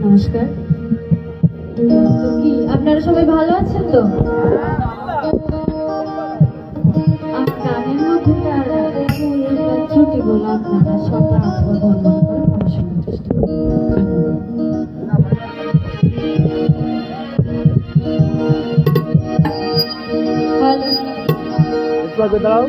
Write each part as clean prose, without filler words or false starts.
নমস্কার। তো কি আপনারা সবাই ভালো আছেন তো? আমার গানের মধ্যে ত্রুটি বলে আপনারা সবার আত্মগ্রহণ মনে করে পড়াশোনার চেষ্টা দাও।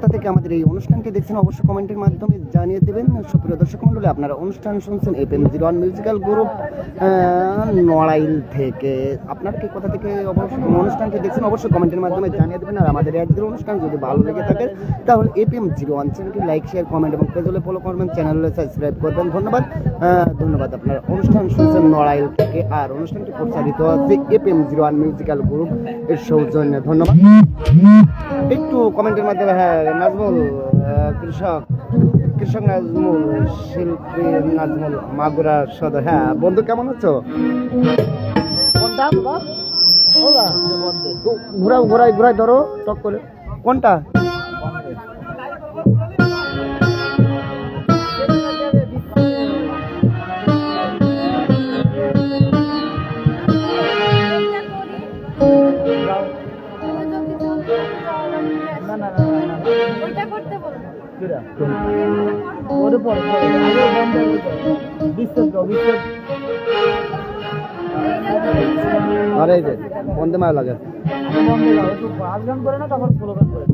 কোথা থেকে আমাদের এই অনুষ্ঠানটি দেখছেন অবশ্যই কমেন্টের মাধ্যমে জানিয়ে দেবেন। সুপ্রিয় দর্শক মণ্ডলী, আপনারা অনুষ্ঠান শুনছেন FM01 মিউজিক্যাল গ্রুপ নড়াইল থেকে। আপনারা কি কোথা থেকে অনুষ্ঠানটি দেখছেন অবশ্যই কমেন্টের মাধ্যমে জানিয়ে দেবেন। আর আমাদের আজকের অনুষ্ঠান যদি ভালো লেগে থাকে তাহলে FM01 চ্যানেলটি লাইক, শেয়ার, কমেন্ট এবং পেজে ফলো করবেন, চ্যানেলে সাবস্ক্রাইব করবেন। ধন্যবাদ। আপনারা অনুষ্ঠান শুনছেন নড়াইল থেকে, আর অনুষ্ঠানটি প্রচারিত হচ্ছে FM01 মিউজিক্যাল গ্রুপ এর সৌজন্যে। ধন্যবাদ। একটু কমেন্টের মাধ্যমে নাজমুল কৃষক নাজমুল, শিল্পী নাজমুল, মাগুরা সদর। বন্ধু কেমন আছো? ঘুরাই ধরো টক করে। কোনটা? আরে যে বন্ধে মায়া লাগে করে না, তখন স্লোগান করে।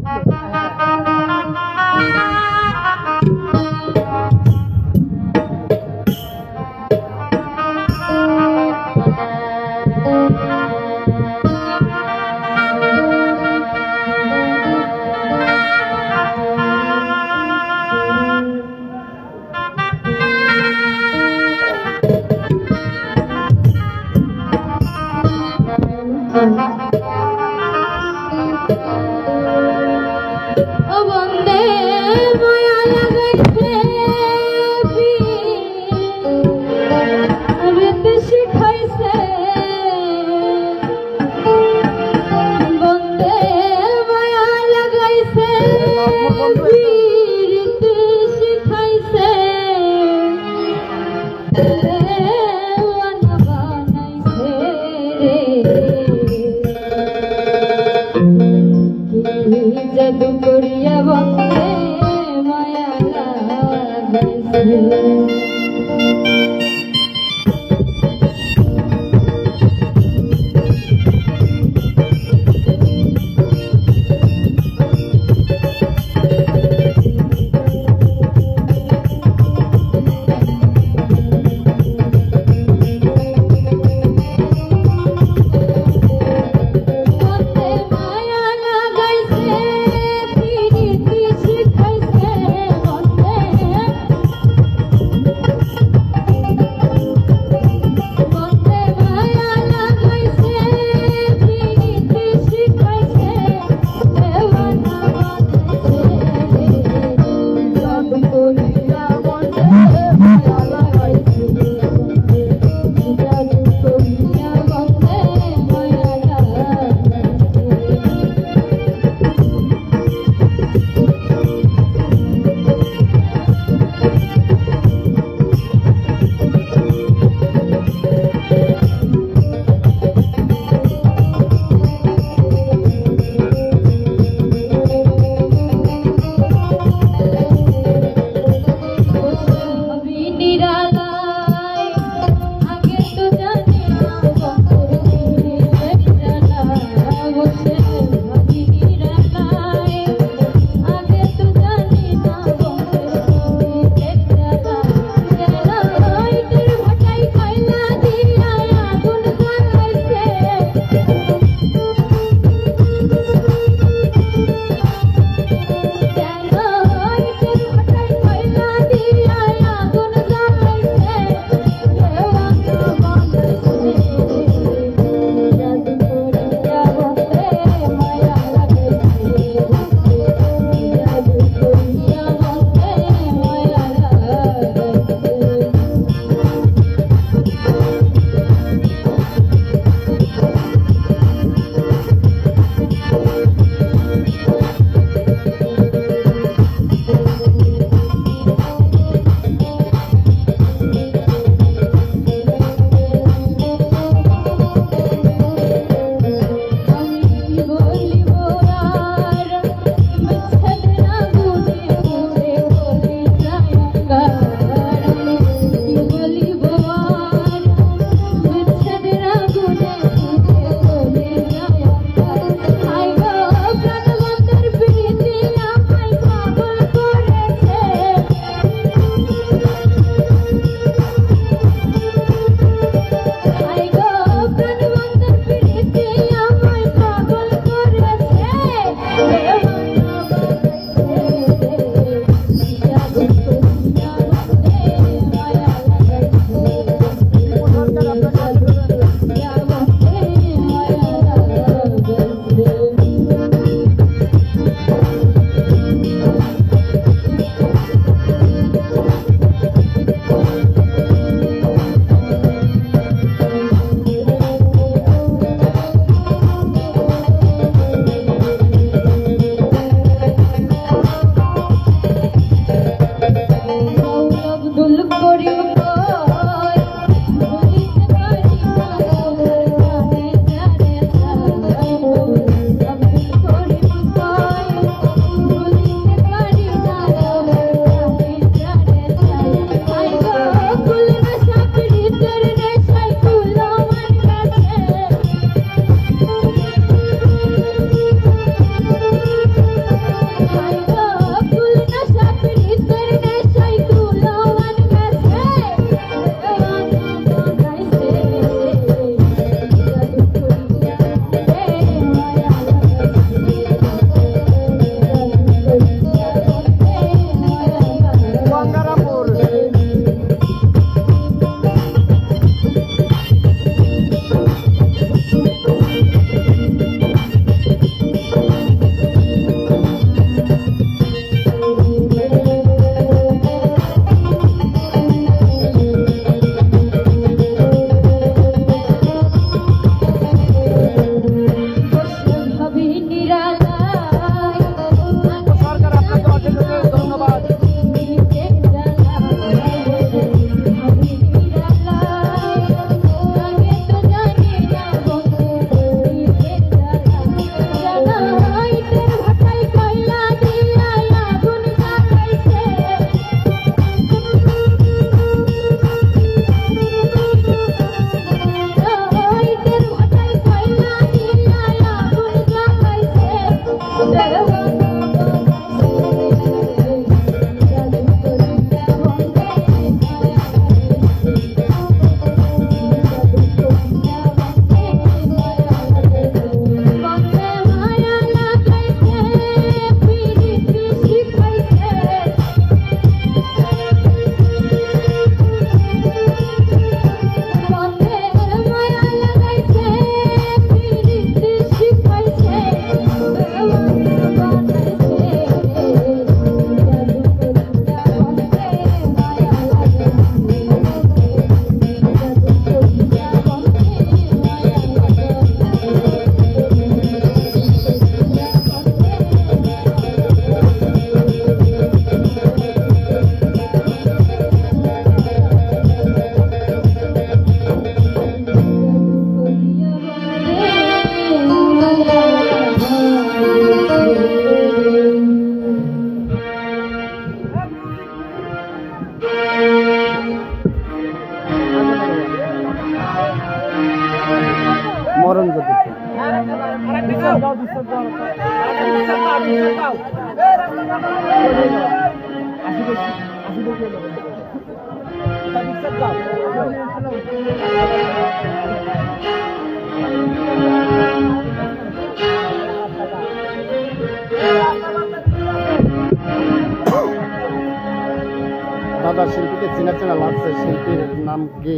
দাদা শিল্পীকে চেনা চেনা লাগছে, শিল্পীর নাম কি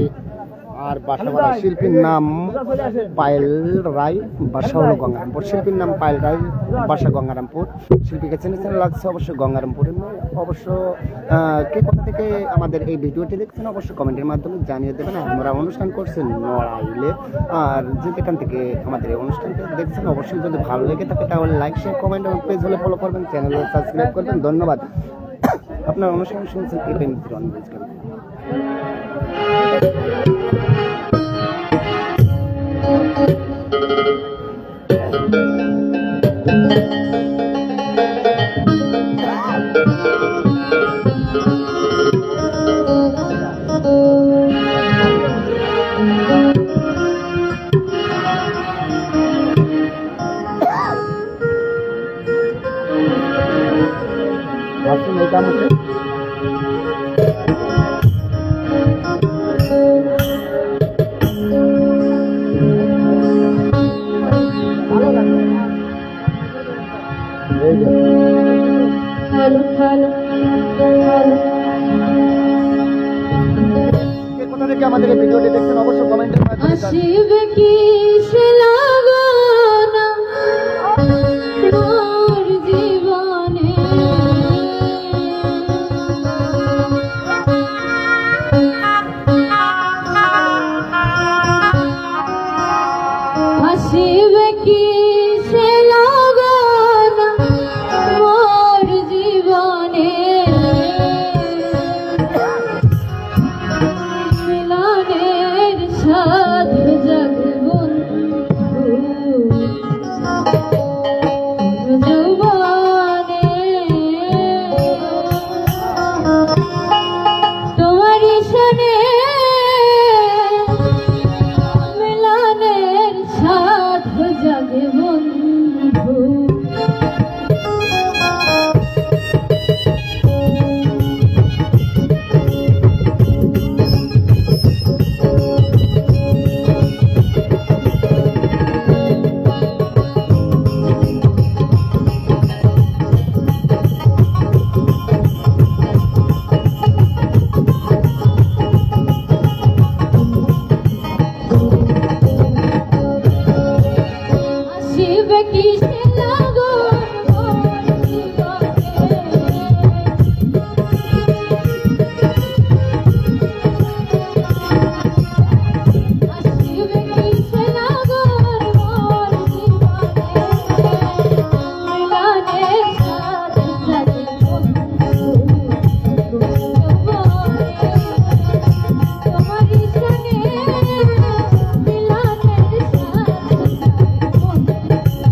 আর বাসা বাড়া? শিল্পীর নাম পায়েল রায়, বাসা হলো গঙ্গারামপুর। শিল্পীর নাম পায়েল রায়, বাসা গঙ্গারামপুর। শিল্পীকে চেনা চেনা লাগছে অবশ্যই গঙ্গারামপুরের মেয়ে। অবশ্য কে কোথা থেকে আমাদের এই ভিডিওটি দেখছেন অবশ্যই কমেন্টের মাধ্যমে জানিয়ে দেবেন। আমরা অনুষ্ঠান করছেন নড়াইলে, আর যেখান থেকে আমাদের এই অনুষ্ঠানটা দেখছেন অবশ্যই যদি ভালো লেগে থাকে তাহলে লাইক শেয়ার কমেন্ট এবং পেজ হলে ফলো করবেন, চ্যানেলে সাবস্ক্রাইব করবেন। ধন্যবাদ। আপনার অনুষ্ঠান শুনছেন এফএম 01 মিউজিক্যাল। এই কাম হচ্ছে কোথা থেকে আমাদের এই ভিডিওটি দেখছেন অবশ্যই কমেন্টের মাধ্যমে আসিবে কি সে লাগানা মোর জীবনে, আসিবে কি সে লাগানা মোর জীবনে, মিলনের সাথ জাগে বন্ধু যৌবনে, তোমারই শোনে মিলনের সাথ জাগে বন্ধু। আসিবে কি সে লাগানা মোর জীবনে, আসিবে কি সে লাগানা মোর জীবনে, মিলনের সাথ জাগে বন্ধু যৌবনে, তোমারই শোনে মিলনের সাথ জাগে বন্ধু।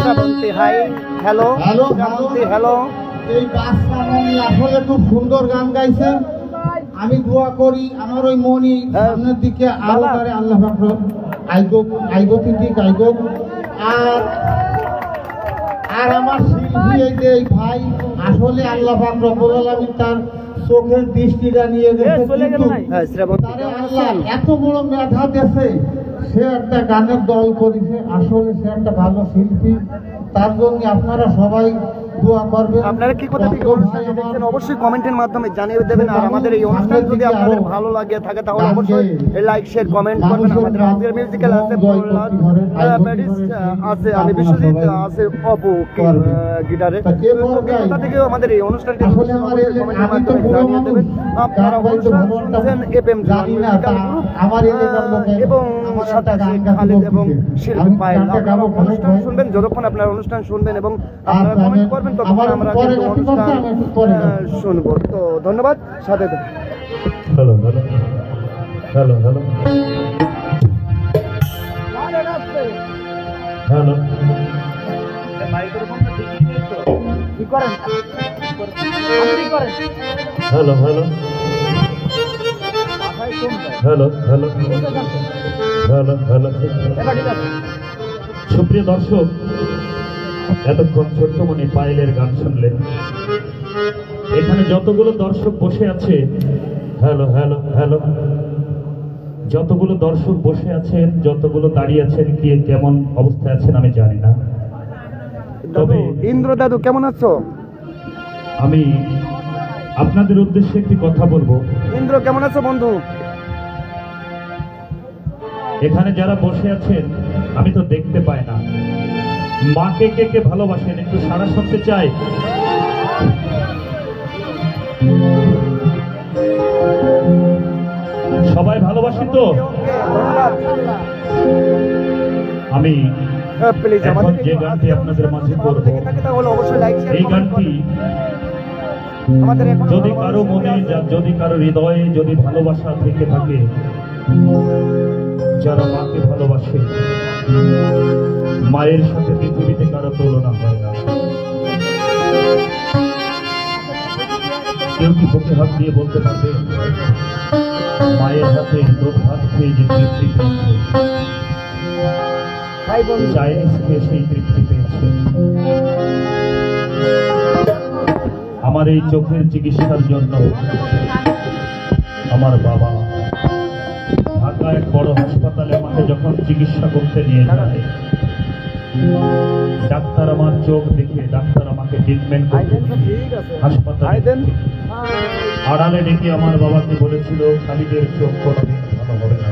Srabanti hi, hello hello Srabanti, hello. এই গাছটা মনি আসলে খুব সুন্দর গান গাইছে। আমি দোয়া করি আমার ওই মনি সামনের দিকে আরো তারে আল্লাহ পাক আইগোক আর আর আমার শিল্পী এই যে এই ভাই আসলে আল্লাহ পাক রব্বুল আলামিন তার চোখের দৃষ্টিটা নিয়ে গেছে, কিন্তু হ্যাঁ শ্রাবন্তী, তারে আল্লাহ এত বড় মেধা দিয়েছে, সে একটা গানের দল করেছে। আসলে সে একটা ভালো শিল্পী, তার জন্য আপনারা সবাই দোয়া করবেন। আপনারা কি কোথা থেকে অনুষ্ঠানটি দেখছেন অবশ্যই কমেন্টের মাধ্যমে জানিয়ে দেবেন। আর আমাদের এই অনুষ্ঠান যদি আপনাদের ভালো লাগে থাকে তাহলে অবশ্যই লাইক শেয়ার কমেন্ট করবেন। আমাদের আজকের মিউজিক্যাল আছে প্রহ্লাদ প্যারিস আছে, আমি বিশ্বজিৎ আছে অপু গিটারে। কোথা থেকে আমাদের এই অনুষ্ঠানটি কমেন্টের মাধ্যমে জানিয়ে দেবেন। আপনারা অনুষ্ঠান শুনছেন এফএম মিউজিক্যাল গ্রুপ এবং সাথে আছে খালিদ এবং শিল্পী পায়েল। আপনারা অনুষ্ঠান শুনবেন, যতক্ষণ আপনারা অনুষ্ঠান শুনবেন এবং আপনারা কমেন্ট করবেন ততক্ষণ আমরা কিন্তু অনুষ্ঠান শুনবো। তো ধন্যবাদ, সাথে থাকুন। Hello hello hello hello hello কি করেন hello hello hello hello hello hello সুপ্রিয় দর্শক, এতক্ষণ ছোট্টমণি পায়েলের গান শুনলেন। এখানে যতগুলো দর্শক বসে আছে, হ্যালো হ্যালো হ্যালো, যতগুলো দর্শক বসে আছেন, যতগুলো দাঁড়িয়ে আছেন, কি কেমন অবস্থায় আছেন আমি জানি না, তবে ইন্দ্র দাদু কেমন আছো? আমি আপনাদের উদ্দেশ্যে একটি কথা বলবো। ইন্দ্র কেমন আছো বন্ধু? এখানে যারা বসে আছেন আমি তো দেখতে পাই না, মাকে কে কে ভালোবাসেন একটু সারা শুনতে চাই। সবাই ভালোবাসেন আছেন তো? আমি প্লিজ এখন যে গানটি আপনাদের মাঝে করব, তাহলে অবশ্যই লাইক শেয়ার এই গানটি আমাদের এখন যদি কারো মনে, যদি কারো হৃদয়ে যদি ভালোবাসা থেকে থাকে, যারা মাকে ভালোবাসে, মায়ের সাথে পৃথিবীতে কারো তুলনা হয় না। কেউ কি বুকে হাত দিয়ে বলতে পারবে মায়ের হাতে দুধ ভাত খেয়ে যে তৃপ্তি পেয়েছে, চাইনিজ খেয়ে সেই তৃপ্তি পেয়েছে? আমার এই চোখের চিকিৎসার জন্য আমার বাবা ঢাকা এক বড় হাসপাতালে আমাকে যখন চিকিৎসা করতে নিয়ে যায়, ডাক্তার আমার চোখ দেখে ডাক্তার আমাকে ট্রিটমেন্ট করতে হাসপাতালে আড়ালে ডেকে আমার বাবাকে বলেছিল, খালিদের চোখ কোনোদিন ভালো হবে না,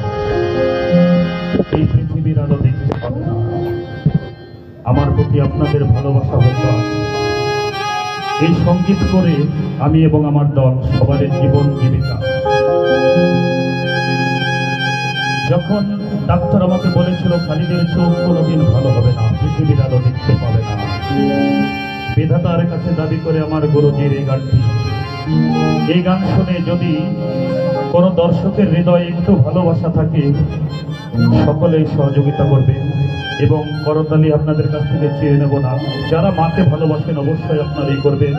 এই পৃথিবীর আলো দেখতে পাবে না। আমার প্রতি আপনাদের ভালোবাসা হতো। এই সঙ্গীত করে আমি এবং আমার দল সবার জীবন জীবিকা। যখন ডাক্তার আমাকে বলেছিল খালিদের চোখ কোনোদিন ভালো হবে না, পৃথিবীর আলো দেখতে পাবে না, বিধাতার কাছে দাবি করে আমার গুরুজির এই গানটি, এই গান শুনে যদি কোনো দর্শকের হৃদয়ে একটু ভালোবাসা থাকে, সকলেই সহযোগিতা করবে এবং করতালি আপনাদের কাছ থেকে চেয়ে নেব না। যারা মাকে ভালোবাসেন অবশ্যই আপনারাই করবেন।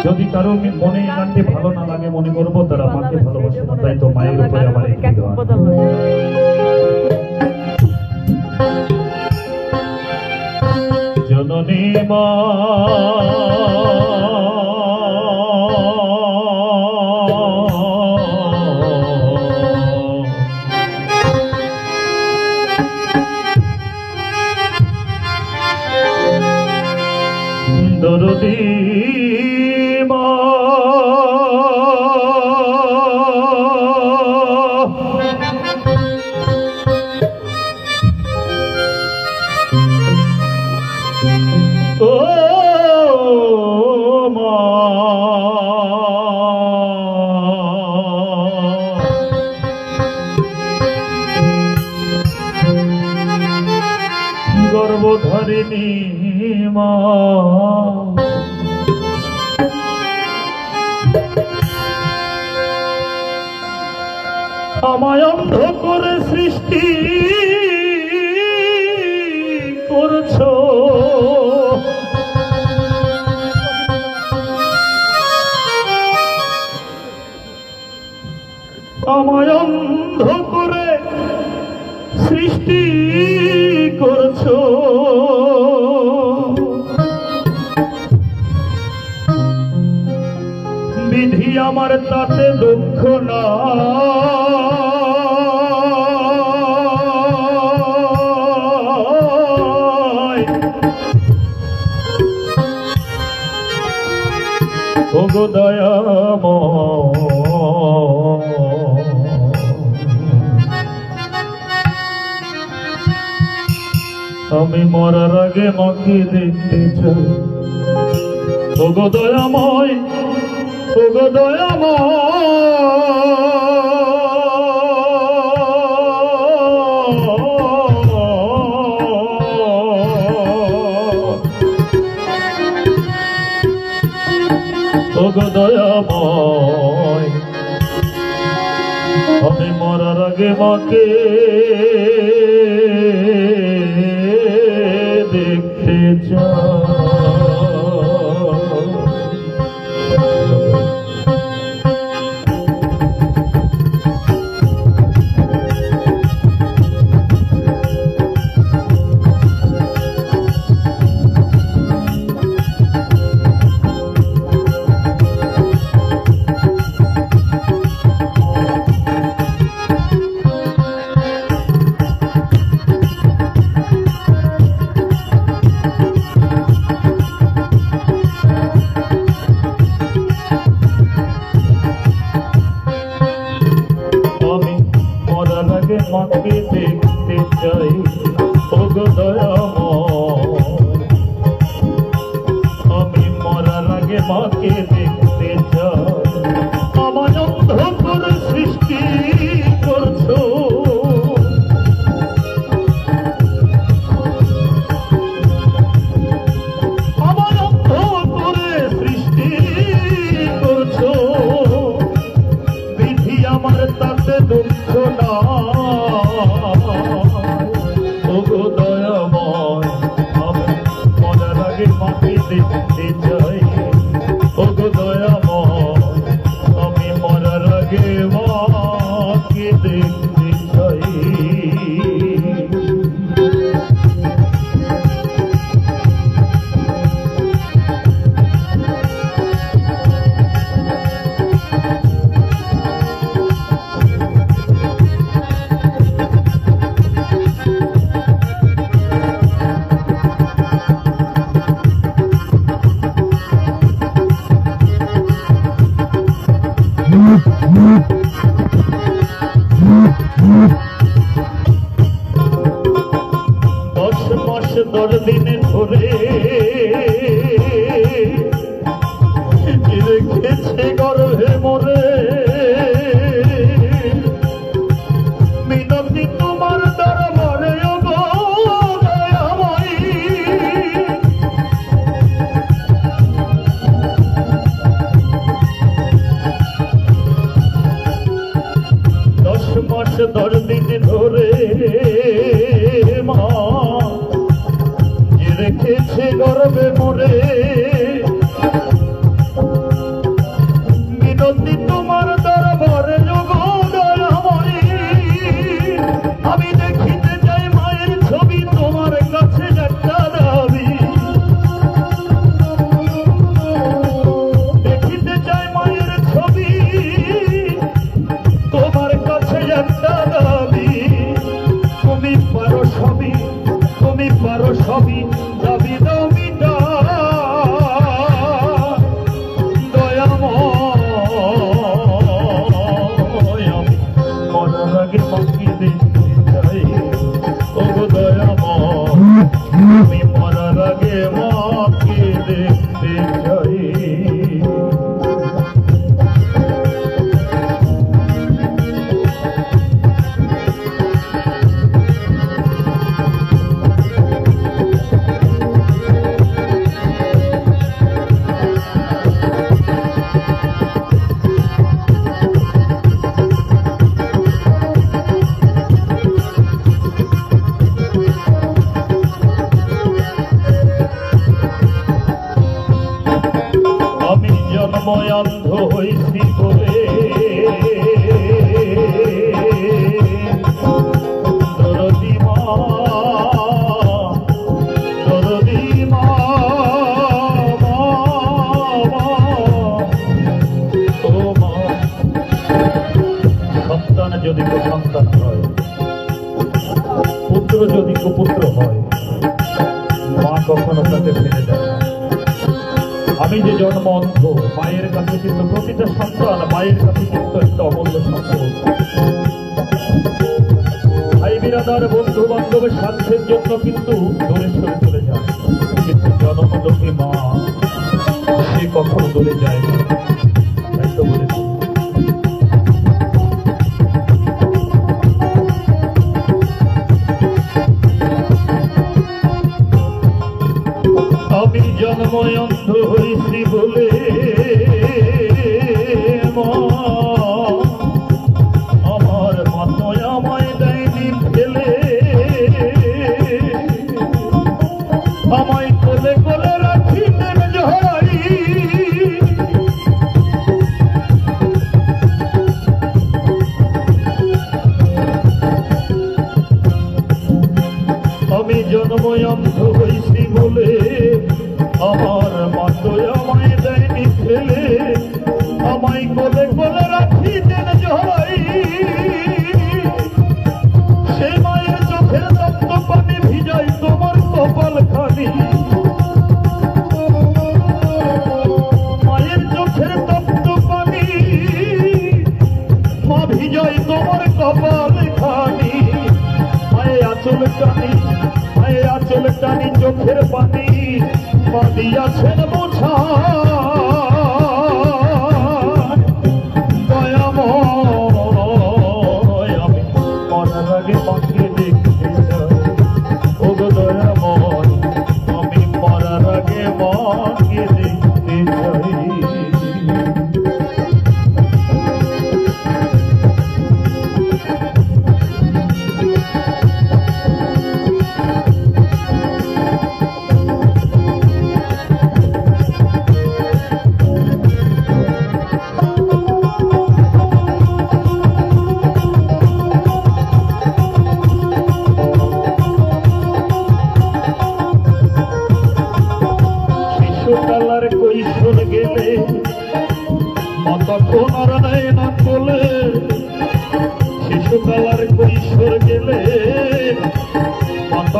যদি কারো মনে এই গানটি ভালো না লাগে, মনে করবো তারা মাকে ভালোবাসে না, তাই তো মায়ের উপরে আমার একটি গান। জননী মা দরদি মা, ও মা, গর্ভধারিণী মা, আমায় অন্ধ করে সৃষ্টি করছো, আমায় অন্ধ করে সৃষ্টি করছো, বিধি আমার তাতে দুঃখ না, ওগো দয়াময়, আমি মরার আগে মাকে দেখতে চাই, ওগো দয়াময়, ওগো দয়াময়, ওগো দয়াময়, আমি মরার আগে মাকে দেখতে চাই। মাকে দেখতে চাই, ওগো দয়াময়, আমি মরার আগে মাকে দেখতে চাই, আমার অন্ধ করে সৃষ্টি করছো, আমার অন্ধ করে সৃষ্টি করছো, বিধি আমার তাতে দুঃখ না। ওগো দয়াময় আমি মরার আগে মাকে দেখতে চাই, ওগো দয়াময় আমি মরার আগে মাকে দেখতে চাই। দশ দিন ধরে রেখেছে গর্ভে মোরে, মিনতি তোমার দরবারে ওগো দয়াময়ী। 10 মাস 10 দিন ধরে মা রেখেছে গর্বে মোরে, মিনতি তোমার দরবারে ওগো দয়াময়ী। আমি দেখিতে চাই মায়ের ছবি, তোমার কাছে একটা দাবি। দেখিতে চাই মায়ের ছবি, তোমার কাছে একটা দাবি। তুমি পারো সবই, তুমি পারো সবই, দাবি দাও মিটা দয়াময় আমি মরার আগে মাকে দেখতে চাই, ওগো দয়াময় আমি মরার আগে মাকে দেখতে চাই। আমি জন্ময় অন্ধ হইছি বলে দরদি মা, দরদি মা, ও মা। সন্তান যদি কুসন্তান হয়, পুত্র যদি কুপুত্র হয়, মা কখনো তাকে ফেলে যায় না। আমি যে জন্ম অন্ধ, মায়ের কাছে কিন্তু প্রতিটা সন্তান মায়ের কাছে কিন্তু একটা অমূল্য সম্পদ। ভাই বিরাদার বন্ধু বান্ধবের স্বার্থের জন্য কিন্তু দূরে সরে চলে যায়, কিন্তু জন্মদুঃখী মা সে কখনো দূরে যায় না। তাই তো বলেছি আমি জন্ময় অন্ধ হইছি বলে মা আমার মাতয় আমায় দেয়নি ফেলে, আমায় কোলে কোলে রাখিতেন জড়াই। আমি জন্ময় অন্ধ হইছি বলে আমার মাতয় আমায় দেয়নি ফেলে, আমায় কোলে কোলে রাখিতেন জড়াই। সে মায়ের চোখের তপ্ত পানি ভিজাই তোমার কপাল খানি, মায়ের চোখের তপ্ত পানি মা ভিজাই তোমার কপাল খানি। মায়ে আঁচল টানি, মায়ে আঁচল টানি চোখের পানি মা দিয়াছেন বোঝা। দয়াময়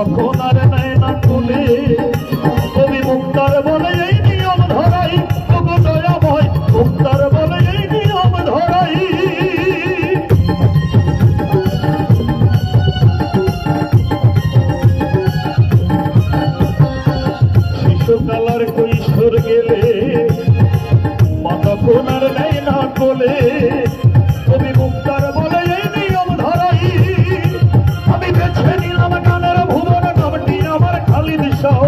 তখন আর নেয় না তুলে কবি মুক্তার বলে এই নিয়ম ধরাই তবু দয়াময় মুক্তার বলে এই নিয়ম ধরাই শিশুকালার কৈশোর গেলে মা তখন আর নেয় না কোলে কবি মুক্তার বলে এই নিয়ম ধরাই আমি বেছে নিলাম গানের ভুবন নামটি আমার খালিদ শাহ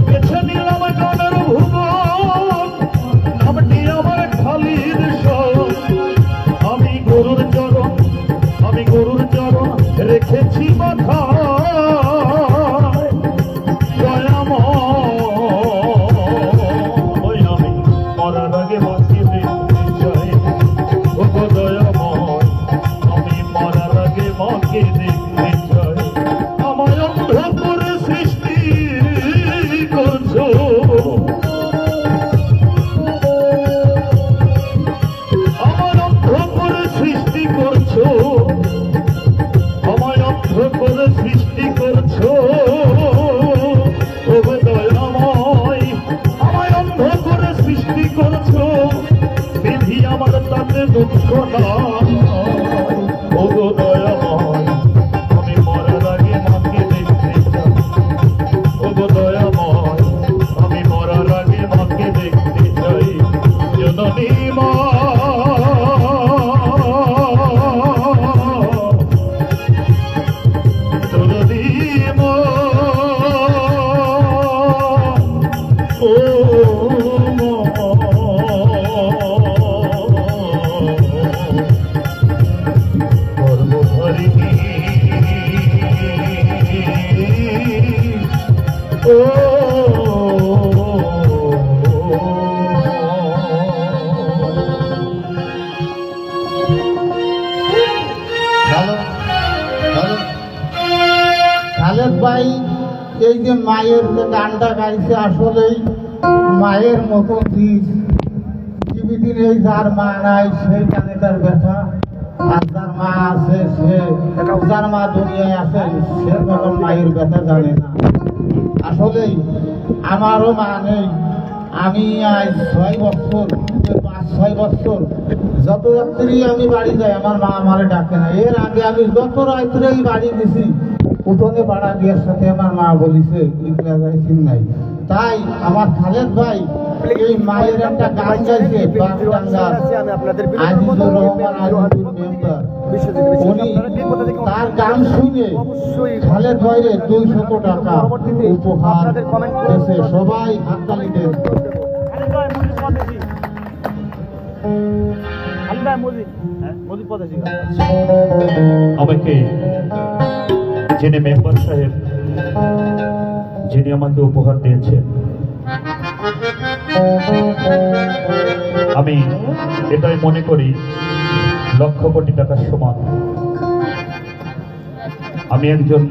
বেছে নিলাম গানের ভুবন নামটি আমার খালিদ শাহ আমি গরুর চরণ রেখেছি মাথা সৃষ্টি করছো ও দয়াময় আমায় অন্ধ করে সৃষ্টি করছো বিধি আমার তাতে দুঃখ না ও দয়াময় আমি মরার আগে মাকে দেখতে চাই ও দয়াময় আমি মরার আগে মাকে দেখতে চাই জননী মা খালেদ ভাই এই যে মায়ের যে গানটা গাইছে আসলেই মায়ের মতো পৃথিবীতে এই যার মা নাই সেই গানে তার ব্যথা আর যার মা আছে যার মা দুনিয়ায় আছে সে তখন মায়ের ব্যথা জানে না আসলেই আমারও মা নেই আমি আজ 5-6 বছর যত রাত্রি আমি বাড়ি যাই আমার মা আমারে ডাকে না এর আগে আমি যত রাত্রেই বাড়ি গেছি উঠোনে পাড়া বিয়ের সাথে আমার মা বলিছে ইগলা যাইছি নাই তাই আমার খালেদ ভাই এই মায়ের একটা গান গাইছে আজিজুর রহমান আজিজুর মেম্বার উনি তার গান শুনে খালেদ ভাইরে 200 টাকা উপহার দিয়েছে সবাই হাততালি দেন আমাকে যিনি মেম্বার সাহেব যিনি আমাকে উপহার দিয়েছেন আমি এটাই মনে করি লক্ষ কোটি টাকার সমান আমি একজন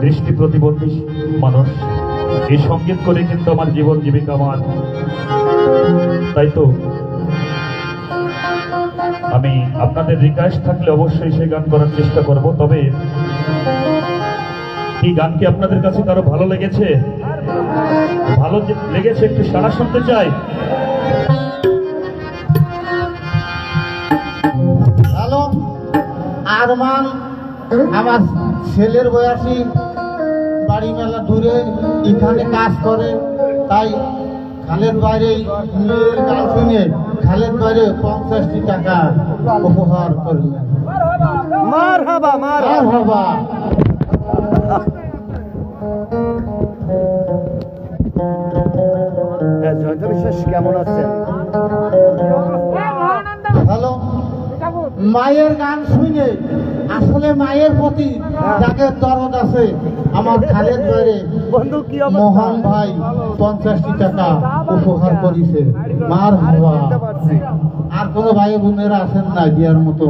দৃষ্টি প্রতিবন্ধী মানুষ এই সঙ্গীত করে কিন্তু আমার জীবন জীবিকা আমার তাই তো আমি আপনাদের রিকোয়েস্ট থাকলে অবশ্যই সেই গান করার চেষ্টা করব তবে কি গান কি আপনাদের কাছে কারো ভালো লেগেছে ভালো লেগেছে একটু সাড়া শুনতে চাই হ্যালো আরমান আমার ছেলের বয়সী বাড়ি মেলা দূরে এখানে কাজ করে তাই খালেদ বাইরে মেয়ের গান শুনে খালেদ বাইরে 50টি টাকা উপহার করলেন মারহাবা মারহাবা জয়ন্ত বিশ্বাস কেমন আছেন হ্যালো মায়ের গান শুনে আসলে মায়ের প্রতি যাকে দরদ আছে আমার খালেদ ভাইরে বন্ধু কি অবস্থা? মোহন ভাই 50টি টাকা উপহার করেছে। মার বাবা আর কোনো ভাই বোনেরা আছেন না দিয়ার মতো,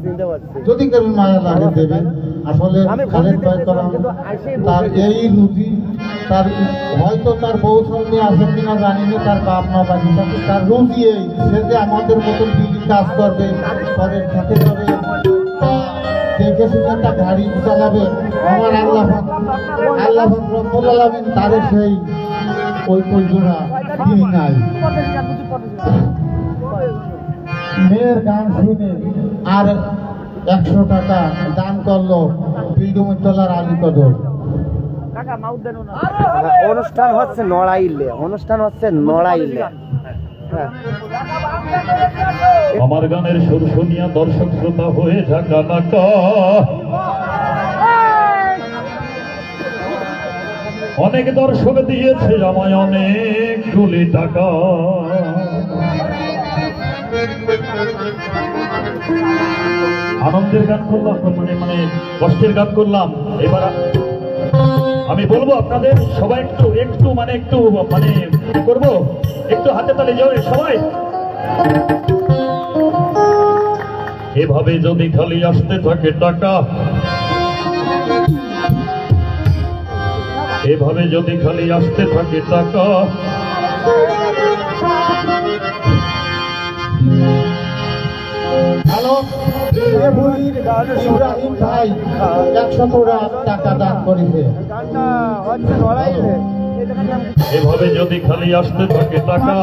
চিনতে পারছি। যদি কেউ মায়া লাগে দেবেন। আসলে খালেদ ভাই করাম তার এই রুজি, তার হয়তো তার বউ সঙ্গে আসেন কিনা জানি না, তার বাপ মা বাড়ি থাকে, তার রুজি এই সে যে আমাদের মতন দিদি কাজ করবে, পরের সাথে যাবে, দেখে শুনে একটা গাড়ি চালাবে। আমার আল্লাহ রব্বুল আলামিন তাদের সেই ওই কইজোড়া দিই নাই। মেয়ের গান শুনে আর 100 টাকা দান করলো বিল্ডুমতলার আলী কদর। অনুষ্ঠান হচ্ছে নড়াইলে, অনুষ্ঠান হচ্ছে নড়াইলে। হ্যাঁ, আমার গানের সুর শুনিয়া দর্শক শ্রোতা হয়ে ঝাঁকা নাকা। অনেক দর্শক দিয়েছে আমায় অনেকগুলি টাকা। আনন্দের গান করলাম, মানে কষ্টের গান করলাম। এবার আমি বলবো আপনাদের সবাই একটু করবো, একটু হাতে তালে জোরে সবাই। এভাবে যদি খালি আসতে থাকে টাকা, এভাবে যদি খালি আসতে থাকে টাকা, হ্যালো, ইব্রাহিম ভাই 100 টাকা দান করেছে। গানটা হচ্ছে নড়াইলে। এভাবে যদি খালি আসতে থাকে টাকা,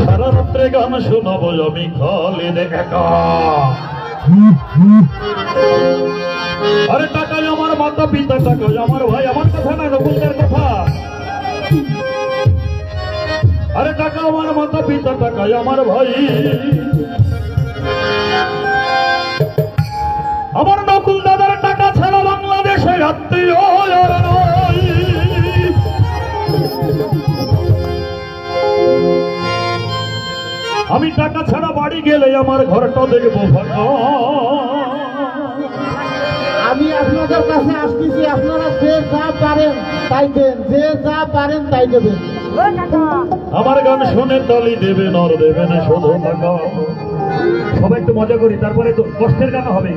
সারা রাত্রে গান শোনাবো আমি খালিদ একা। আরে টাকায় আমার মাতা পিতা, টাকায় আমার ভাই, আমার কথা না নকুলদের কথা। আরে টাকা আমার মাতা পিতা, টাকায় আমার ভাই, আমার নকুল দাদার টাকা ছাড়া বাংলাদেশের আত্মীয় আর নয়। আমি টাকা ছাড়া বাড়ি গেলে আমার ঘরটা দেখবো ফাঁকা। আমি আপনাদের কাছে আসতেছি, আপনারা যে যা পারেন তাই দেন, যে যা পারেন তাই দেবেন। আমার গান শুনে তালি দেবেন আর দেবেন শুধু টাকা। সবাই একটু মজা করি, তারপরে তো কষ্টের গান হবে।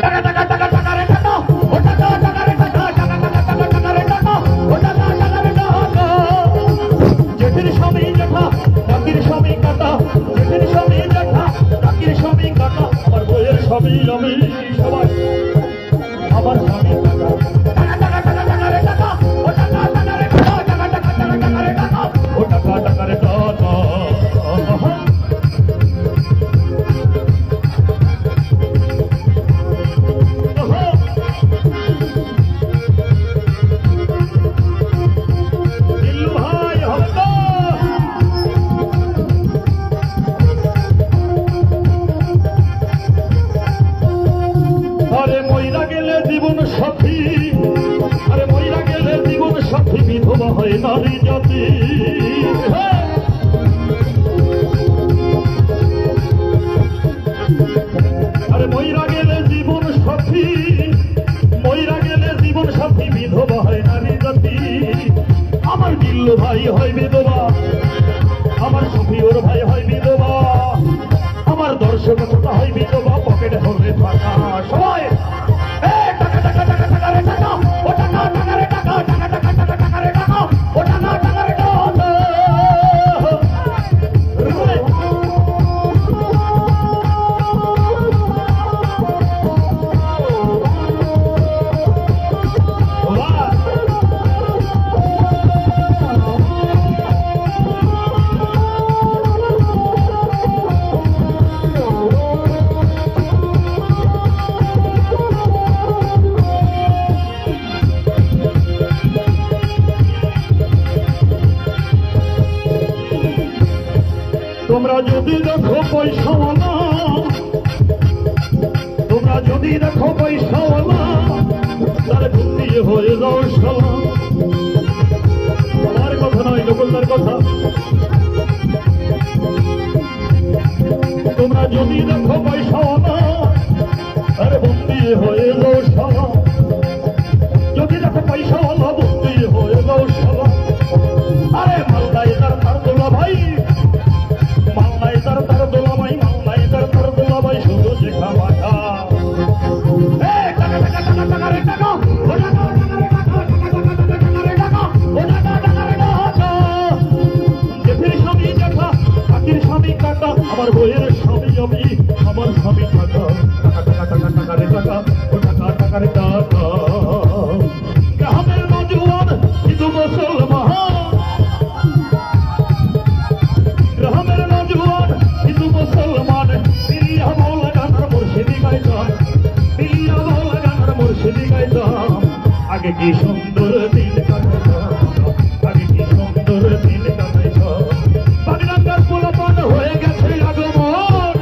টাকা টাকা টাকা টাকা রে টাকা, ও টাকা টাকা রে টাকা, টাকা টাকা টাকা টাকা রে টাকা, ও টাকা টাকা রে টাকা। জেঠির স্বামী জেঠা, কাকির স্বামী কাকা, জেঠির স্বামী জেঠা, কাকির স্বামী কাকা, আমার বইয়ের স্বামী আমি, সবাই আমার স্বামী কাকা। টাকা টাকা টাকা টাকা রে টাকা, ও টাকা টাকা রে টাকা, টাকা টাকা টাকা টাকা রে টাকা, ও টাকা টাকা রে টাকা। আরে মইরা গেলে জীবন সাথী, আরে মইরা গেলে জীবন সাথী বিধবা হয় নারী জাতি। আরে মইরা গেলে জীবন সাথী, মইরা গেলে জীবন সাথী বিধবা হয় নারী জাতি। আমার দিল্লু ভাই হয় বিধবা, আমার সফিউর ভাই হয় বিধবা, আমার দর্শক শ্রোতা হয় বিধবা, পকেটে ধরে থাকা সবাই। টাকা টাকা টাকা টাকা রে টাকা, ও টাকা টাকা রে টাকা, টাকা টাকা টাকা টাকা রে টাকা, ও টাকা টাকা রে টাকা। তোমরা যদি দেখো পয়সাওয়ালা, তোমরা যদি দেখো পয়সাওয়ালা, তাহলে ঘুমিয়ে হয়ে যাও শালা। আমার কথা নয়, নকুলদার কথা। তোমরা যদি দেখো পয়সাওয়ালা, হয়ে যাও শালা, যদি দেখো পয়সাওয়ালা বন্দি হয়ে যাও শালা। আরে মালদায় তার দোলা ভাই, মালদায় তার দোলা ভাই, মালদায় তার দোলা ভাই, শুধু দেখা মাথা। টাকা টাকা টাকা টাকা রে টাকা, ও টাকা টাকা রে টাকা, টাকা রে টাকা, ও টাকা টাকা রে টাকা। জেঠের স্বামী টাকা, কাকির স্বামী টাকা, আমার বইয়ের স্বামী আমি, আমার স্বামী টাকা। টাকা টাকা টাকা টাকা রে টাকা, ও টাকা টাকা রে টাকা। গ্রামের নজওয়ান হিন্দু মুসলমান, গ্রামের নজওয়ান হিন্দু মুসলমান, মিলিয়া মৌলা গানার মুর্শিদি গাইতাম, মিলিয়া মৌলা গানার মুর্শিদি গাইতাম। আগে কি সুন্দর দিন কাটাইতাম, আগে কি সুন্দর দিন কাটাইতাম। বাগডাঙ্গার পোলাপান হয়ে গেছে আগমন,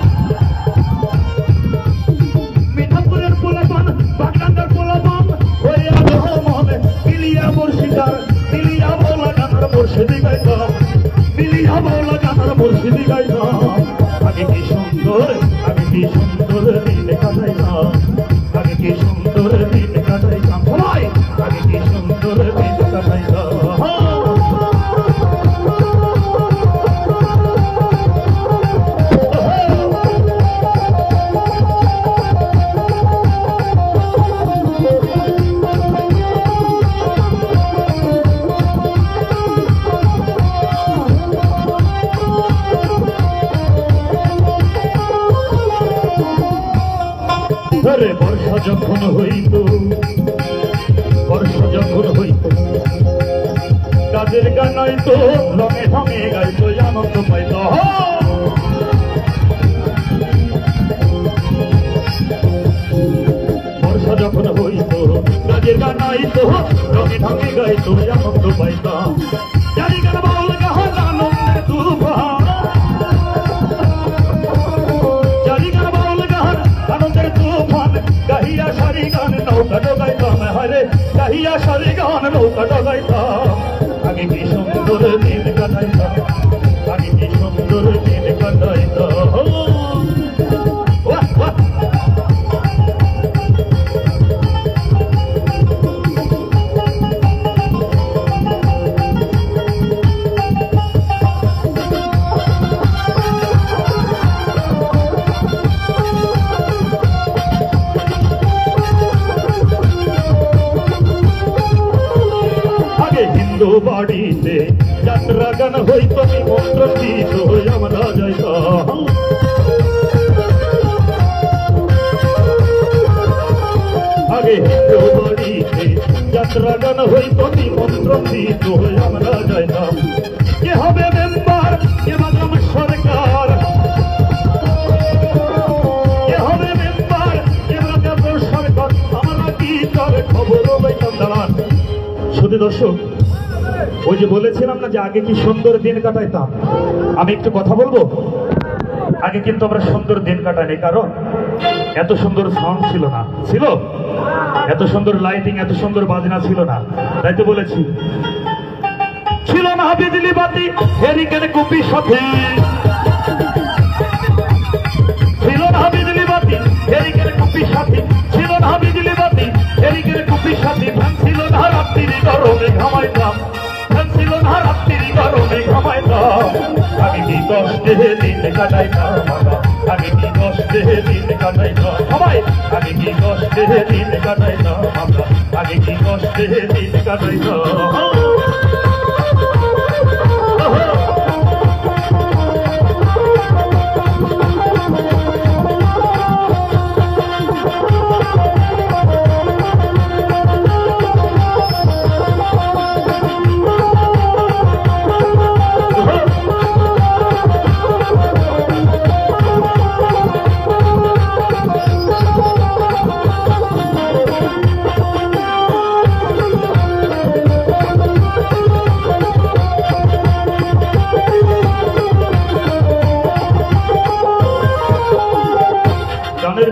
মিঠাপুরের পোলাপান, বাগডাঙ্গার পোলাপান হয়ে আগমন। মিলিয়া মুর্শিদার, মিলিয়া মৌলা গানার মুর্শিদি গাইতাম, মিলিয়া মৌলা গানার মুর্শিদি গাইতাম। আগে কি সুন্দর, আগে কি সুন্দর দিন কাটাইতাম, আগে কি সুন্দর দিন কাটাইতাম। সবাই আগে কি সুন্দর দিন কাটাইতাম। আরে বর্ষা যখন হইত, বর্ষা যখন হইত, কাজের গান হইতো, রঙে ঢঙে গাইতো, আনন্দ পাইত। বর্ষা যখন হইত, কাজের গান হইতো, রঙে ঢঙে গাইতো, আনন্দ পাইতাম। জানি গান বাউল গান আনন্দের তুফান, জানি গান বাউল গান আনন্দের তুফান। গাহিয়া সারি গান নৌকা ডোগাইতাম, হারে গাহিয়া সারি গান নৌকা ডোগাইতাম। আগে কি সুন্দর দিন কাটাইতাম, আগে কি সুন্দর দিন কাটাইতাম। হিন্দু বাড়িতে যাত্রা গান হইতো, নিমন্ত্রিত হয়ে আমরা যাইতাম। আগে হিন্দু বাড়িতে যাত্রা গান হইতো, নিমন্ত্রিত হয়ে আমরা যাইতাম। কে হবে মেম্বার, কে বাজাম সরকার, কে হবে মেম্বার, কে বাজাম সরকার, আমরা কি তার খবরও পাইতাম। দাঁড়ান শুধু দর্শক, ওই যে বলেছিলাম না যে আগে কি সুন্দর দিন কাটাইতাম, আমি একটু কথা বলবো। আগে কিন্তু আমরা সুন্দর দিন কাটাইনি, কারণ এত সুন্দর সাউন্ড ছিল না, ছিল এত সুন্দর লাইটিং, এত সুন্দর বাজনা ছিল না। তাই তো বলেছি, ছিল না বিজলি বাতি, হেরিকেন কুপির সাথে, ছিল না বিজলি বাতি, হেরিকেন কুপির সাথে, ছিল না বিজলি বাতি, হেরিকেন কুপির সাথে। ধ্যান ছিল না রাত্রির গরমে ঘামাইতাম, ধ্যান ছিল না রাত্রির গরমে ঘামাইতাম। আগে কি কষ্টে দিন কাটাইতাম, আগে কি কষ্টে দিন কাটাইতাম। সবাই আগে কি কষ্টে দিন কাটাইতাম, আগে কি কষ্টে দিন কাটাইতাম।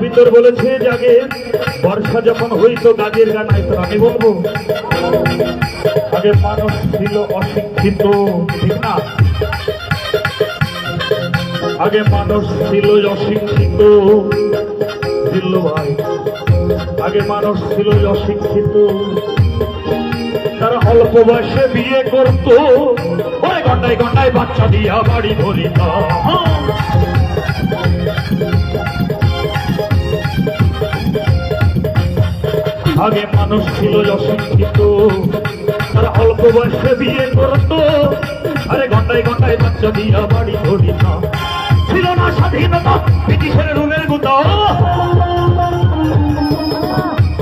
ভিতর বলেছে যে আগে বর্ষা যখন হইতো গাজের গান হইতো। আমি বলবো আগে মানুষ ছিল অশিক্ষিত, ঠিক না? আগে মানুষ ছিল অশিক্ষিত, দিল ভাই আগে মানুষ ছিল অশিক্ষিত, তারা অল্প বয়সে বিয়ে করত, ওই ঘন্টায় ঘন্টায় বাচ্চা দিয়া বাড়ি ধরিত। আগে মানুষ ছিল অশিক্ষিত, তারা অল্প বয়সে বিয়ে করত, আরে ঘন্টায় ঘন্টায় বাচ্চা দিয়া বাড়ি ধরিত। ছিল না স্বাধীনতা, ব্রিটিশের রুলের গুতা,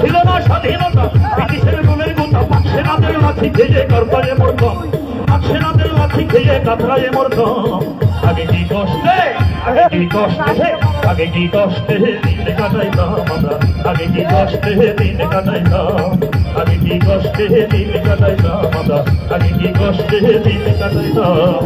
ছিল না স্বাধীনতা, ব্রিটিশের রুলের গুতা। সেনাদের লাঠি খেয়ে কারপারে মরতাম, সেনাদের লাঠি খেয়ে কাতরায় মরতাম। আগে কি কষ্টে, আগে কি কষ্টে, আগে কি কষ্টে দিন কাটাইতাম আমরা, আগে কি কষ্টে দিন কাটাইতাম, আগে কি কষ্টে দিন কাটাইতাম আমরা, আগে কি কষ্টে দিন কাটাইতাম।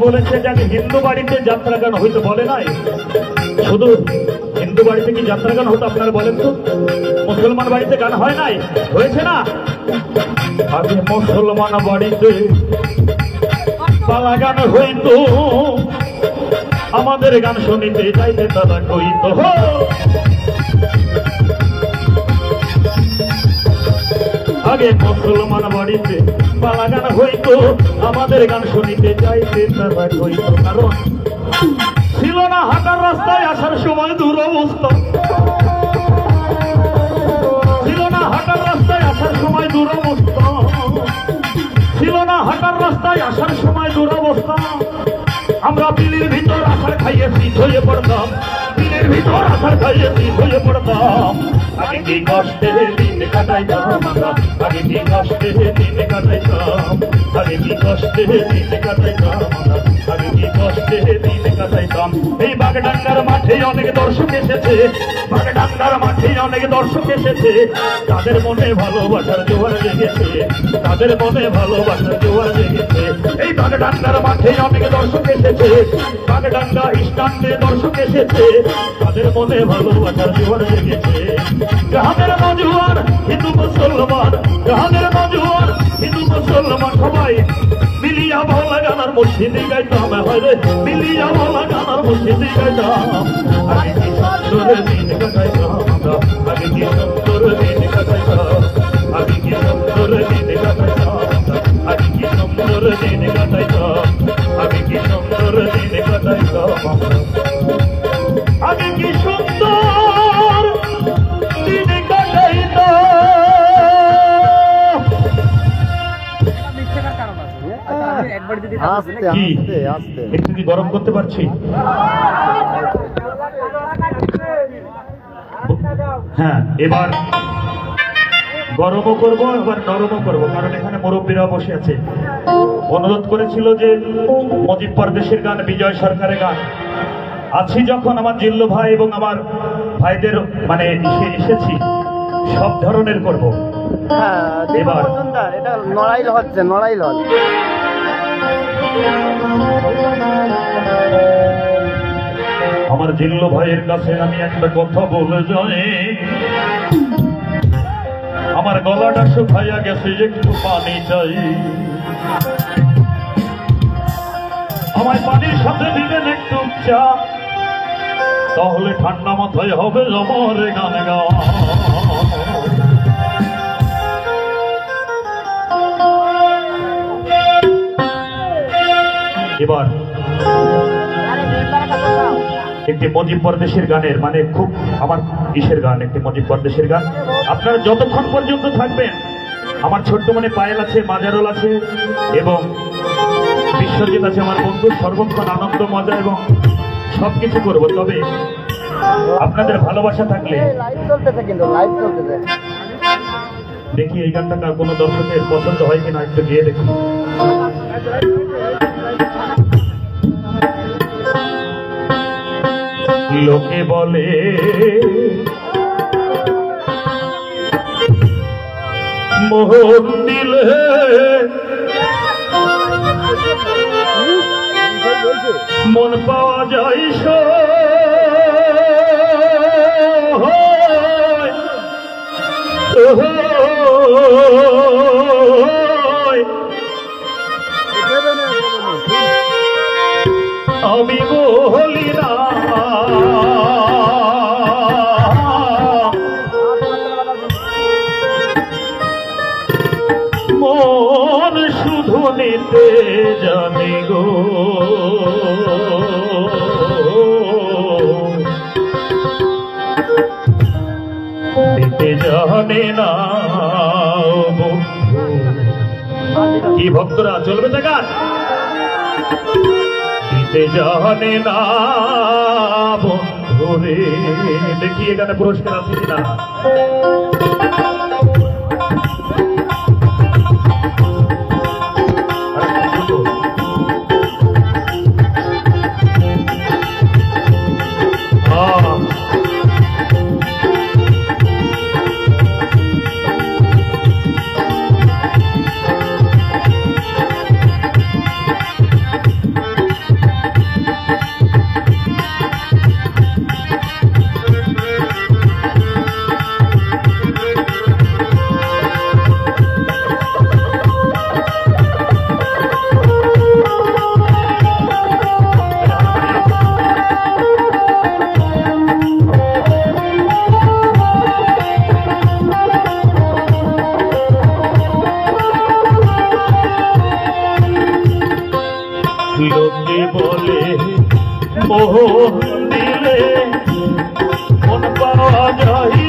বলেছে যে আমি হিন্দু বাড়িতে যাত্রা গান হয়তো বলে নাই, শুধু হিন্দু বাড়িতে কি যাত্রা গান হতো আপনারা বলেন তো? মুসলমান বাড়িতে গান হয় নাই, হয়েছে না? আগে মুসলমান বাড়িতে পালা গান হইতো, আমাদের গান শুনিতে যাইতে তারা কইতো। আগে মুসলমান বাড়িতে পালা গান হইতো, আমাদের গান শুনিতে যাইতে তারা কইতো। কারণ ছিল না হাঁটার রাস্তায় আসার সময় দুরবস্থা, ছিল না হাঁটার রাস্তায় আসার সময় দুরবস্থা, ছিল না হাঁটার রাস্তায় আসার সময় দুরবস্থা। আমরা বিলের ভিতর আসার খাইয়ে শীত হয়ে পড়তাম, বিলের ভিতর আসার খাইয়ে শীত হয়ে পড়তাম। আগে কি কষ্টে দিন কাটাইতাম আমরা, আগে কি কষ্টে দিন কাটাইতাম, আগে কি কষ্টে দিন কাটাইতাম আমরা, আগে কি কষ্টে দিন কাটাইতাম। এই বাগডাঙ্গার মাঠে অনেক দর্শক এসেছে, বাগডাঙ্গার মাঠে অনেক দর্শক এসেছে, তাদের মনে ভালোবাসার জোয়ার জেগেছে, তাদের মনে ভালোবাসার জোয়ার জেগেছে। এই বাগডাঙ্গার মাঠে অনেক দর্শক এসেছে, বাগডাঙ্গা স্ট্যান্ডে দর্শক এসেছে, তাদের মনে ভালোবাসার জোয়ার জেগেছে। গ্রামের নজওয়ান হিন্দু মুসলমান, গ্রামের নজওয়ান হিন্দু মুসলমান সবাই মিলিয়া ভালা গানার মসজিদে গাইতাম, হরে মিলিয়া ভালা গানার মসজিদে গাইতাম। আগে কি সুন্দর দিন কাটাইতাম আমরা, আগে কি সুন্দর দিন কাটাইতাম, আগে কি সুন্দর দিন কাটাইতাম আমরা, আগে কি সুন্দর দিন কাটাইতাম, আগে কি সুন্দর দিন কাটাইতাম আমরা, আগে কি সুন্দর দিন কাটাইতাম। আস্তে আস্তে আস্তে একটু কি গরম করতে পারছি? হ্যাঁ, এবার গরমও করবো, এবার নরমও করবো, কারণ এখানে মুরব্বীরা বসে আছে। অনুরোধ করেছিল যে মজিব পরদেশের গান, বিজয় সরকারের গান। আছি যখন আমার জিল্লু ভাই এবং আমার ভাইদের মানে এসেছি, সব ধরনের করবো। এবার এটা নড়াইল হচ্ছে, নড়াইল হল। আমার জিল্লু ভাইয়ের কাছে আমি একটা কথা বলে যাই, আমার গলাটা শুকাইয়া গেছে, একটু পানি চাই, আমায় পানির সাথে দিবেন একটু চা, তাহলে ঠান্ডা মাথায় হবে আমার গান গাওয়া। এবার একটি মজিব পরদেশের গানের মানে খুব আমার ইসের গান, একটি মজিব পরদেশের গান। আপনারা যতক্ষণ পর্যন্ত থাকবেন, আমার ছোট্ট মনে পায়েল আছে, মাজারুল আছে এবং বিশ্বজিৎ আছে আমার বন্ধু, সর্বক্ষণ আনন্দ মজা এবং সবকিছু করবো। তবে আপনাদের ভালোবাসা থাকলে দেখি এই গানটা কোনো দর্শকের পছন্দ হয় কিনা, একটু গিয়ে দেখুন। লোকে বলে মোহন দিলে মন পাওয়া যায় আমি বলি না মন শুধু নিতে জানে গো দিতে জানে না কি ভক্তরা চলবে তো গান দিতে জানে না বন্ধুরে দেখি এখানে পুরস্কার আছে কিনা লোকে বলে মোহন দিলে মন পাওয়া যায়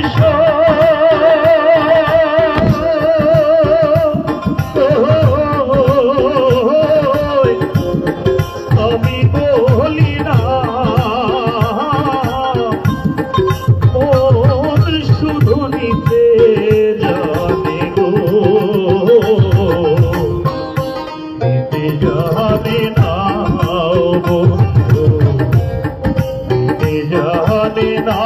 আমি বলি না মন শুধু নিতে জানে গো নিতে জানে না জানে না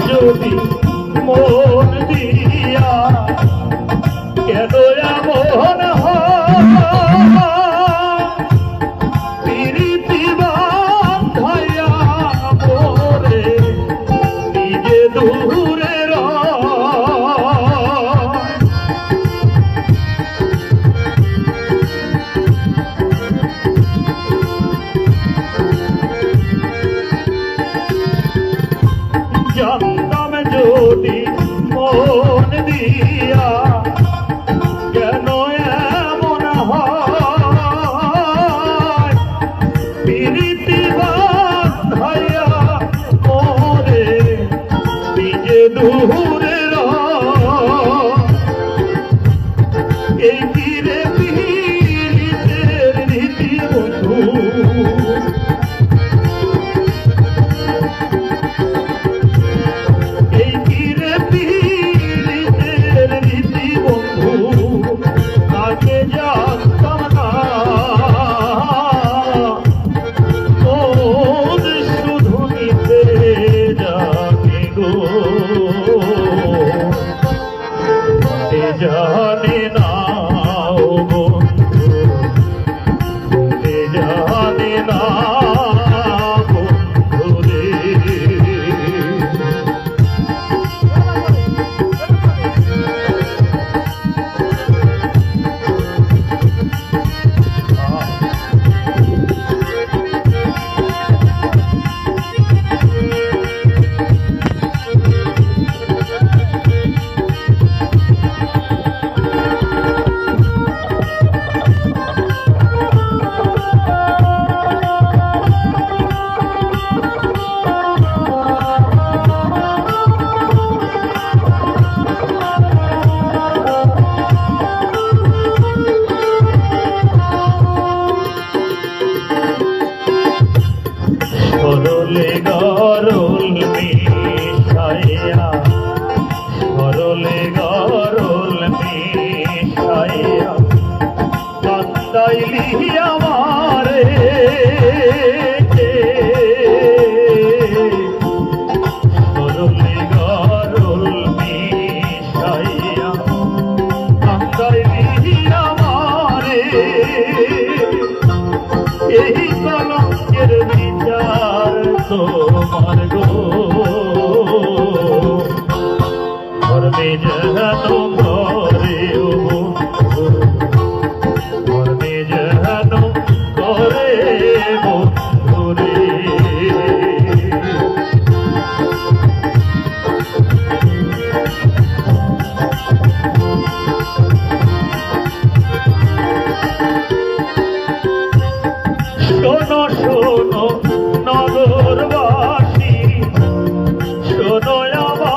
যদি মন দিয়া কেন এমন প্রীতি বাঁধাইয়া মোরে নিজে দূরে জানতাম যদি মন দিয়া কেন এমন হয় প্রীতি বাঁধাইয়া মোরে নিজে দূরে এই তীরে পীড়িতের রীতি বন্ধু শুধু নিতে জানে গো গরল মিশাইয়া সরলে গরল মিশাইয়া কান্দাইলি আমারে সরলে গরল মিশাইয়া কান্দাইলি আমারে এই কলঙ্কের বিচার তোমার গো ধর্মে যেন করে ধর্মে যেন করে বন্ধুরে শোনো শোনো নগরবাসী শোনো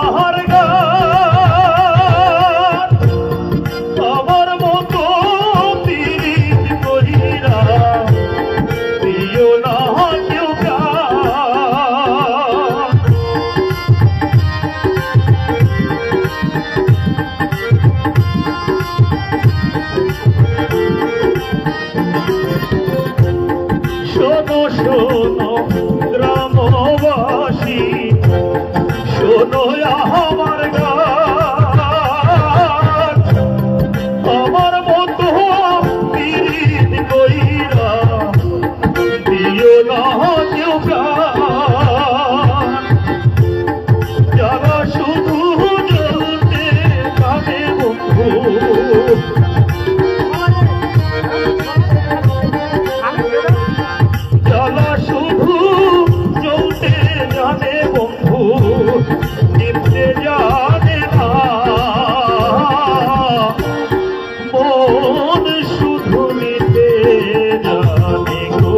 আমার গান আমার মতো পীড়িত করিরা দিও না কেউ গান শোনো শোনো গ্রামবাসী শোনো আমার গান আমার মতো পীড়িত কইরা দিও না কেউ গান যারা শুধু জ্বলতে পাবে বন্ধু জ্বালা শুধু জ্বলতে জানে বন্ধু নিভতে জানে না মন শুধু নিতে জানে গো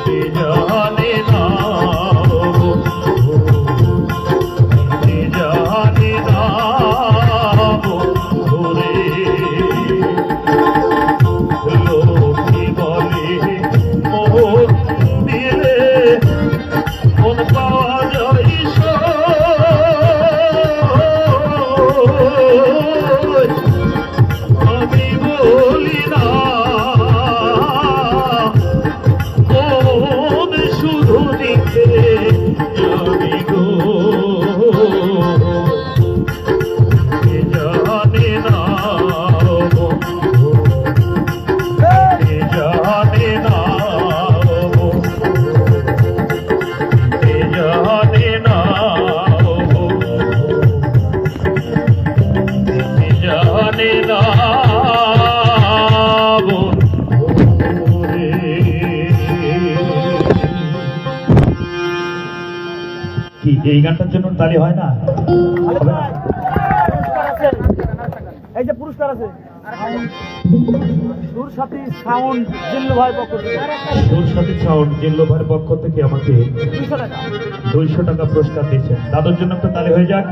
নিতে জানে না নিতে জানে না বন্ধুরে লোকে বলে মোর দিলে মন পাওয়া যায় আমি বলি না মন শুধু নিতে জানি গো জানে না জানে না জানে না জানে না কি এই গানটার জন্য তালি হয় না? এই যে পুরস্কার আছে সুরসাথী সাউন্ড জিল্লু ভাইয়ের পক্ষ থেকে সুরসাথী সাউন্ড জিল্লু ভাইয়ের পক্ষ থেকে আমাকে 200 টাকা পুরস্কার দিয়েছেন। দাদুর জন্য একটা তালি হয়ে যাক।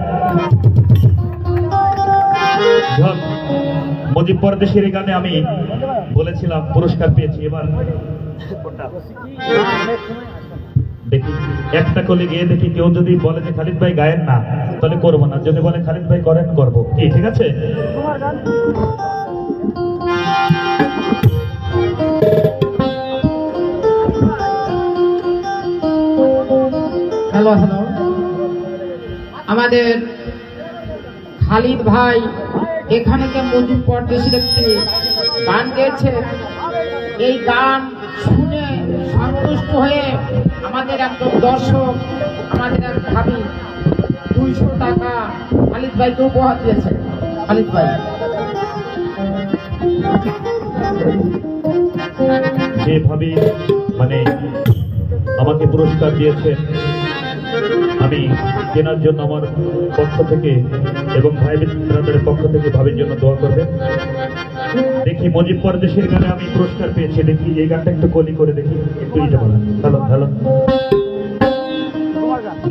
মজিব পরদেশের এই গানে আমি বলেছিলাম পুরস্কার পেয়েছি। এবার দেখি একটা কলে গিয়ে দেখি কেউ যদি বলে যে খালিদ ভাই গায়েন না তাহলে করবো না, যদি বলে খালিদ ভাই করেন করবো। কি ঠিক আছে? হ্যালো হ্যালো, আমাদের খালিদ ভাই এখানে কে মজিব পরদেশির একটি গান গেয়েছে। এই গান শুনে সন্তুষ্ট হয়ে আমাদের একজন দর্শক, আমাদের এক ভাবি 200 টাকা খালিদ ভাইকে উপহার দিয়েছে। খালিদ ভাই যে ভাবি মানে আমাকে পুরস্কার দিয়েছে, আমি কেনার জন্য আমার পক্ষ থেকে এবং ভাই ব্রাদারের পক্ষ থেকে ভাবির জন্য দোয়া করবেন। দেখি মজিব পরদেশের গানে আমি পুরস্কার পেয়েছি, দেখি এই গানটা একটু কলি করে দেখি, একটু এটা বলা। হ্যালো হ্যালো,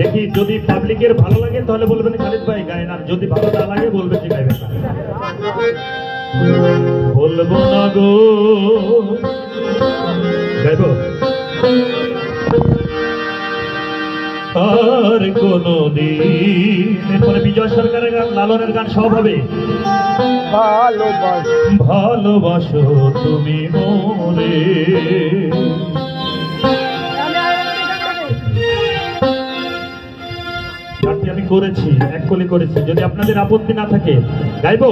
দেখি যদি পাবলিকের ভালো লাগে তাহলে বলবেন খালিদ ভাই গায়েন, আর যদি ভালো না লাগে বলবেন যে গাইবেন না। বলবো না গো, গাইব আর কোনদিন। এরপরে বিজয় সরকারের গান, লালনের গান সব হবে। ভালোবাসো তুমি মোরে। গানটি আমি করেছি, এক কলি করেছি, যদি আপনাদের আপত্তি না থাকে গাইবো।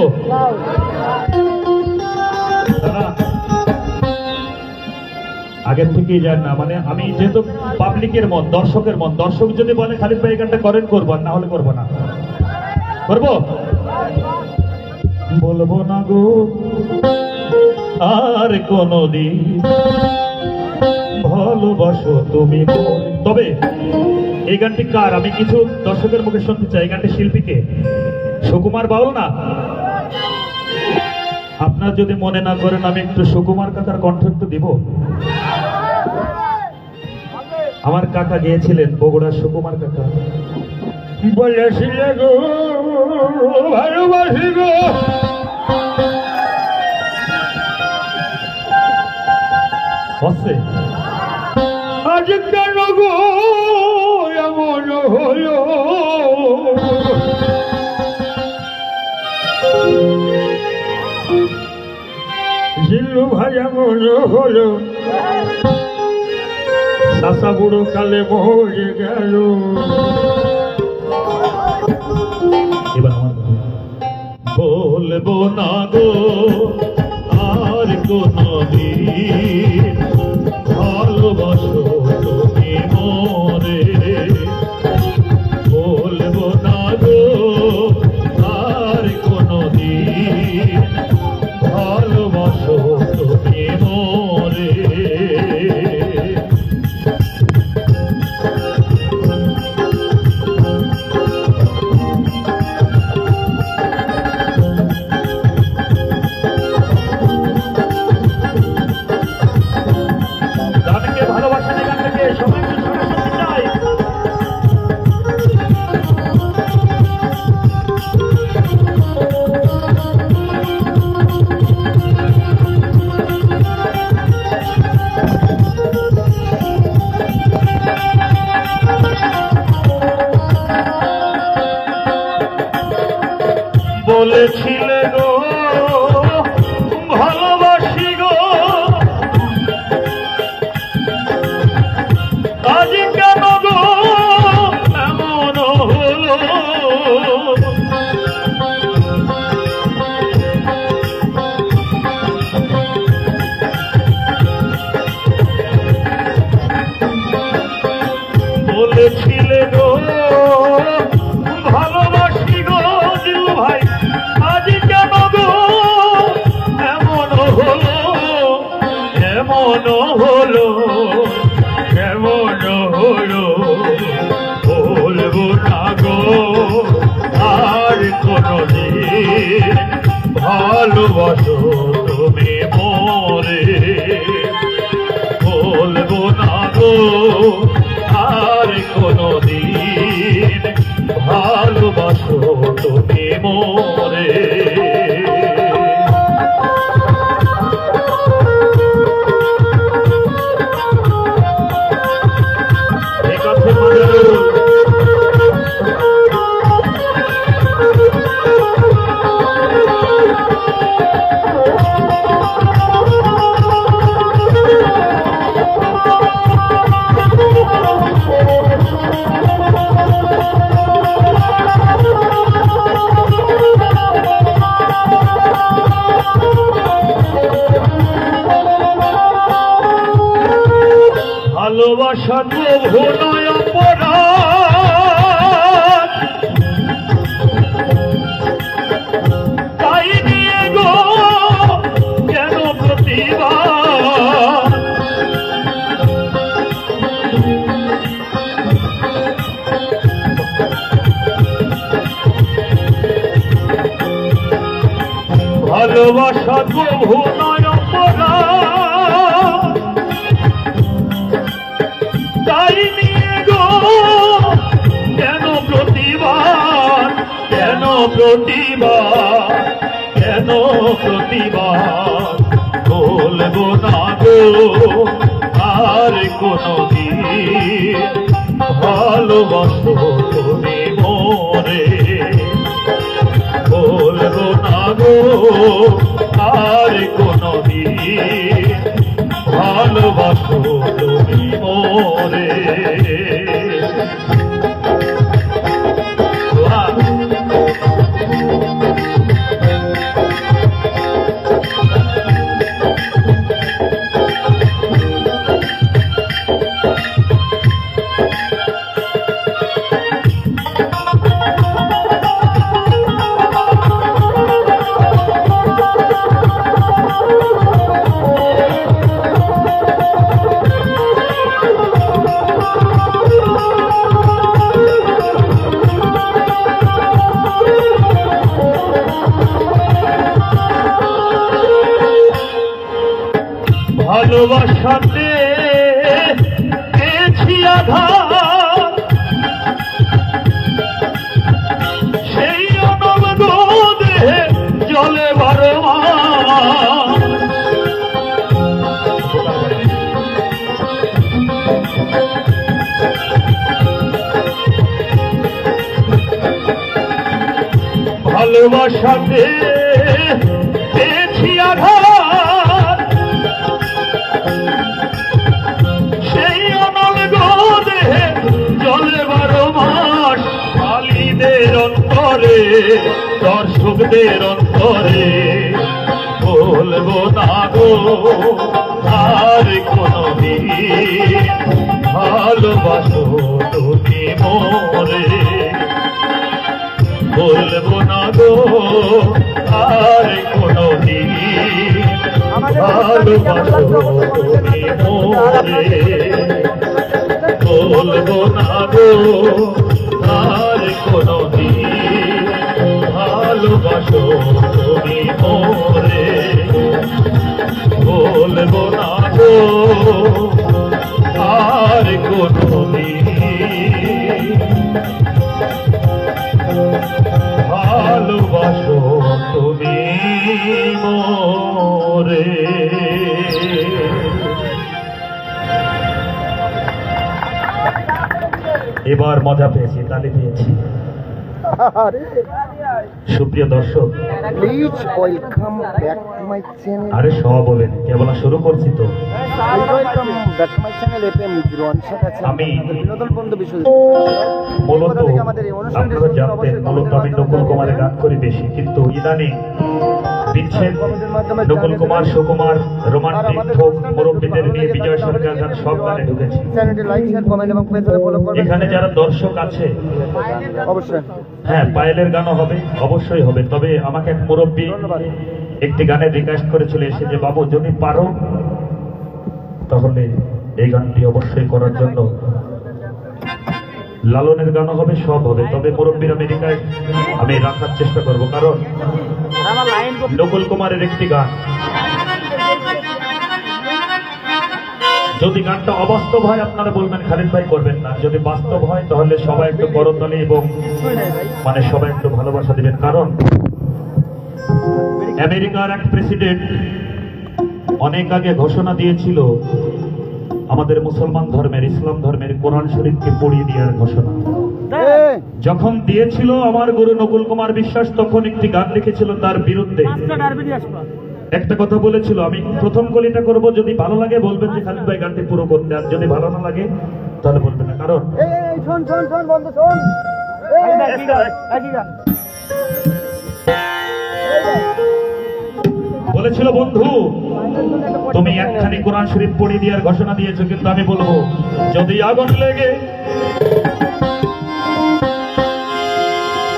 আগের থেকেই যান না, মানে আমি যেহেতু পাবলিকের মন, দর্শকের মন, দর্শক যদি বলে খালিদ ভাই এই গানটা করেন, করবো, না হলে করবো না। করবো, বলবো না গো আর কোনদিন ভালোবাসো তুমি মোরে। তবে এই গানটি কার, আমি কিছু দর্শকের মুখে শুনতে চাই। এই গানটি শিল্পীকে, সুকুমার বাউল না? আপনার যদি মনে না করেন আমি একটু সুকুমার কাকার কণ্ঠ একটু দিব। আমার কাকা গিয়েছিলেন, বগুড়ার সুকুমার কাকা বলেছিলে গো ভালোবাসি গো, আজ কেন গো এমন হলো, জিল্লু ভাই এমন হলো, চাষা বুড়ো কালে মরে গেল। এবার আমার বলবো না গো আর কোনদিন ভালোবাসো তুমি মোরে। বলবো না গো আর কোনদিন ভালোবাসো তুমি মোরে। বলেছিলে গো ভালোবাসি গো, আজ কেন গো এমন হলো, বলেছিলে গো ভালোবাসি গো, জিল্লু ভাই আজ কেন গো এমন হলো, এমন হলো, এমন হলো। বলবো না গো আর কোনদিন ভালোবাসো তুমি মোরে। বলবো না গো আর কোনদিন ভালোবাসো তুমি মোরে। ভালোবাসা তো ভুলয় অপরাধ, তাই নিয়ে গো কেন প্রতিবাদ, ভালোবাসা তো ভুলয় অপরাধ, তাই নিয়ে গো কেন প্রতিবাদ, কেন প্রতিবাদ, কেন প্রতিবাদ। বলবো না গো আর কোনদিন ভালো ভালোবাসো তুমি মোরে, বলবো না গো আর কোনদিন, ভালোবাসো তুমি মোরে। ভালোবাসাতে পেয়েছি আঘাত, সেই অনবরোধে জলে বারবার, ভালোবাসাতে পেয়েছি আঘাত, সেই অনবরোধে জলে 12 মাস, কালীদের অন্তরে দর্শকদের অন্তরে, বলবো না গো আর কোনদিন, ভালোবাসো তুমি মোরে, বলবো না গো আর কোনদিন, ভালোবাসো তুমি মোরে, বলবো না গো আর কোনদিন, ভালোবাসো তুমি মোরে, বলবো না গো আর কোনদিন, ভালোবাসো তুমি মোরে। এবার মজা পেয়েছি, তালি পেয়েছি। সুপ্রিয় দর্শক, please welcome back to my channel. আরে সব বলেন, কেবল শুরু করছি তো। Welcome back to my channel FM 01 সাথে আছে আমি বিনোদন বন্ধু বিষয়। মূলত আপনারা জানতেন, মূলত আমি নকুল কুমারের গান করি বেশি, কিন্তু ইদানিং বিচ্ছেদ, নকুল কুমার, সুকুমার, রোমান্টিক, ফোক, মুরব্বীদের নিয়ে বিজয় সরকার গান সব গানে ঢুকেছি। চ্যানেলটি লাইক শেয়ার কমেন্ট এবং পেজে ফলো করবেন। এখানে যারা দর্শক আছে, অবশ্যই হ্যাঁ পায়েলের গানও হবে, অবশ্যই হবে। তবে আমাকে এক মুরব্বী একটি গানের রিকোয়েস্ট করেছিল এসে, যে বাবু যদি পারো তাহলে এই গানটি অবশ্যই করার জন্য। লালনের গানও হবে, সব হবে, তবে মুরব্বীর আমেরিকায় আমি রাখার চেষ্টা করব, কারণ নকুল কুমারের একটি গান যদি গানটা অবাস্তব হয় আপনারা বলবেন খালিদ ভাই করবেন না, যদি বাস্তব হয় তাহলে সবাই একটু করতালি এবং মানে সবাই একটু ভালোবাসা দিবেন। কারণ আমেরিকার এক প্রেসিডেন্ট অনেক আগে ঘোষণা দিয়েছিল আমাদের মুসলমান ধর্মের, ইসলাম ধর্মের কোরআন শরীফকে পড়িয়ে দেওয়ার ঘোষণা যখন দিয়েছিল আমার গুরু নকুল কুমার বিশ্বাস, তখন একটি গান লিখেছিল তার বিরুদ্ধে। একটা কথা বলেছিল, আমি প্রথম কলিটা করব, যদি ভালো লাগে বলবেন যে খালিদ ভাই গানটি পুরো করতে, আর যদি ভালো না লাগে তাহলে বলবেন না। কারণ বলেছিল, বন্ধু তুমি একখানি কোরআন শরীফ পড়িয়ে দেওয়ার ঘোষণা দিয়েছো, কিন্তু আমি বলবো যদি আগুন লেগে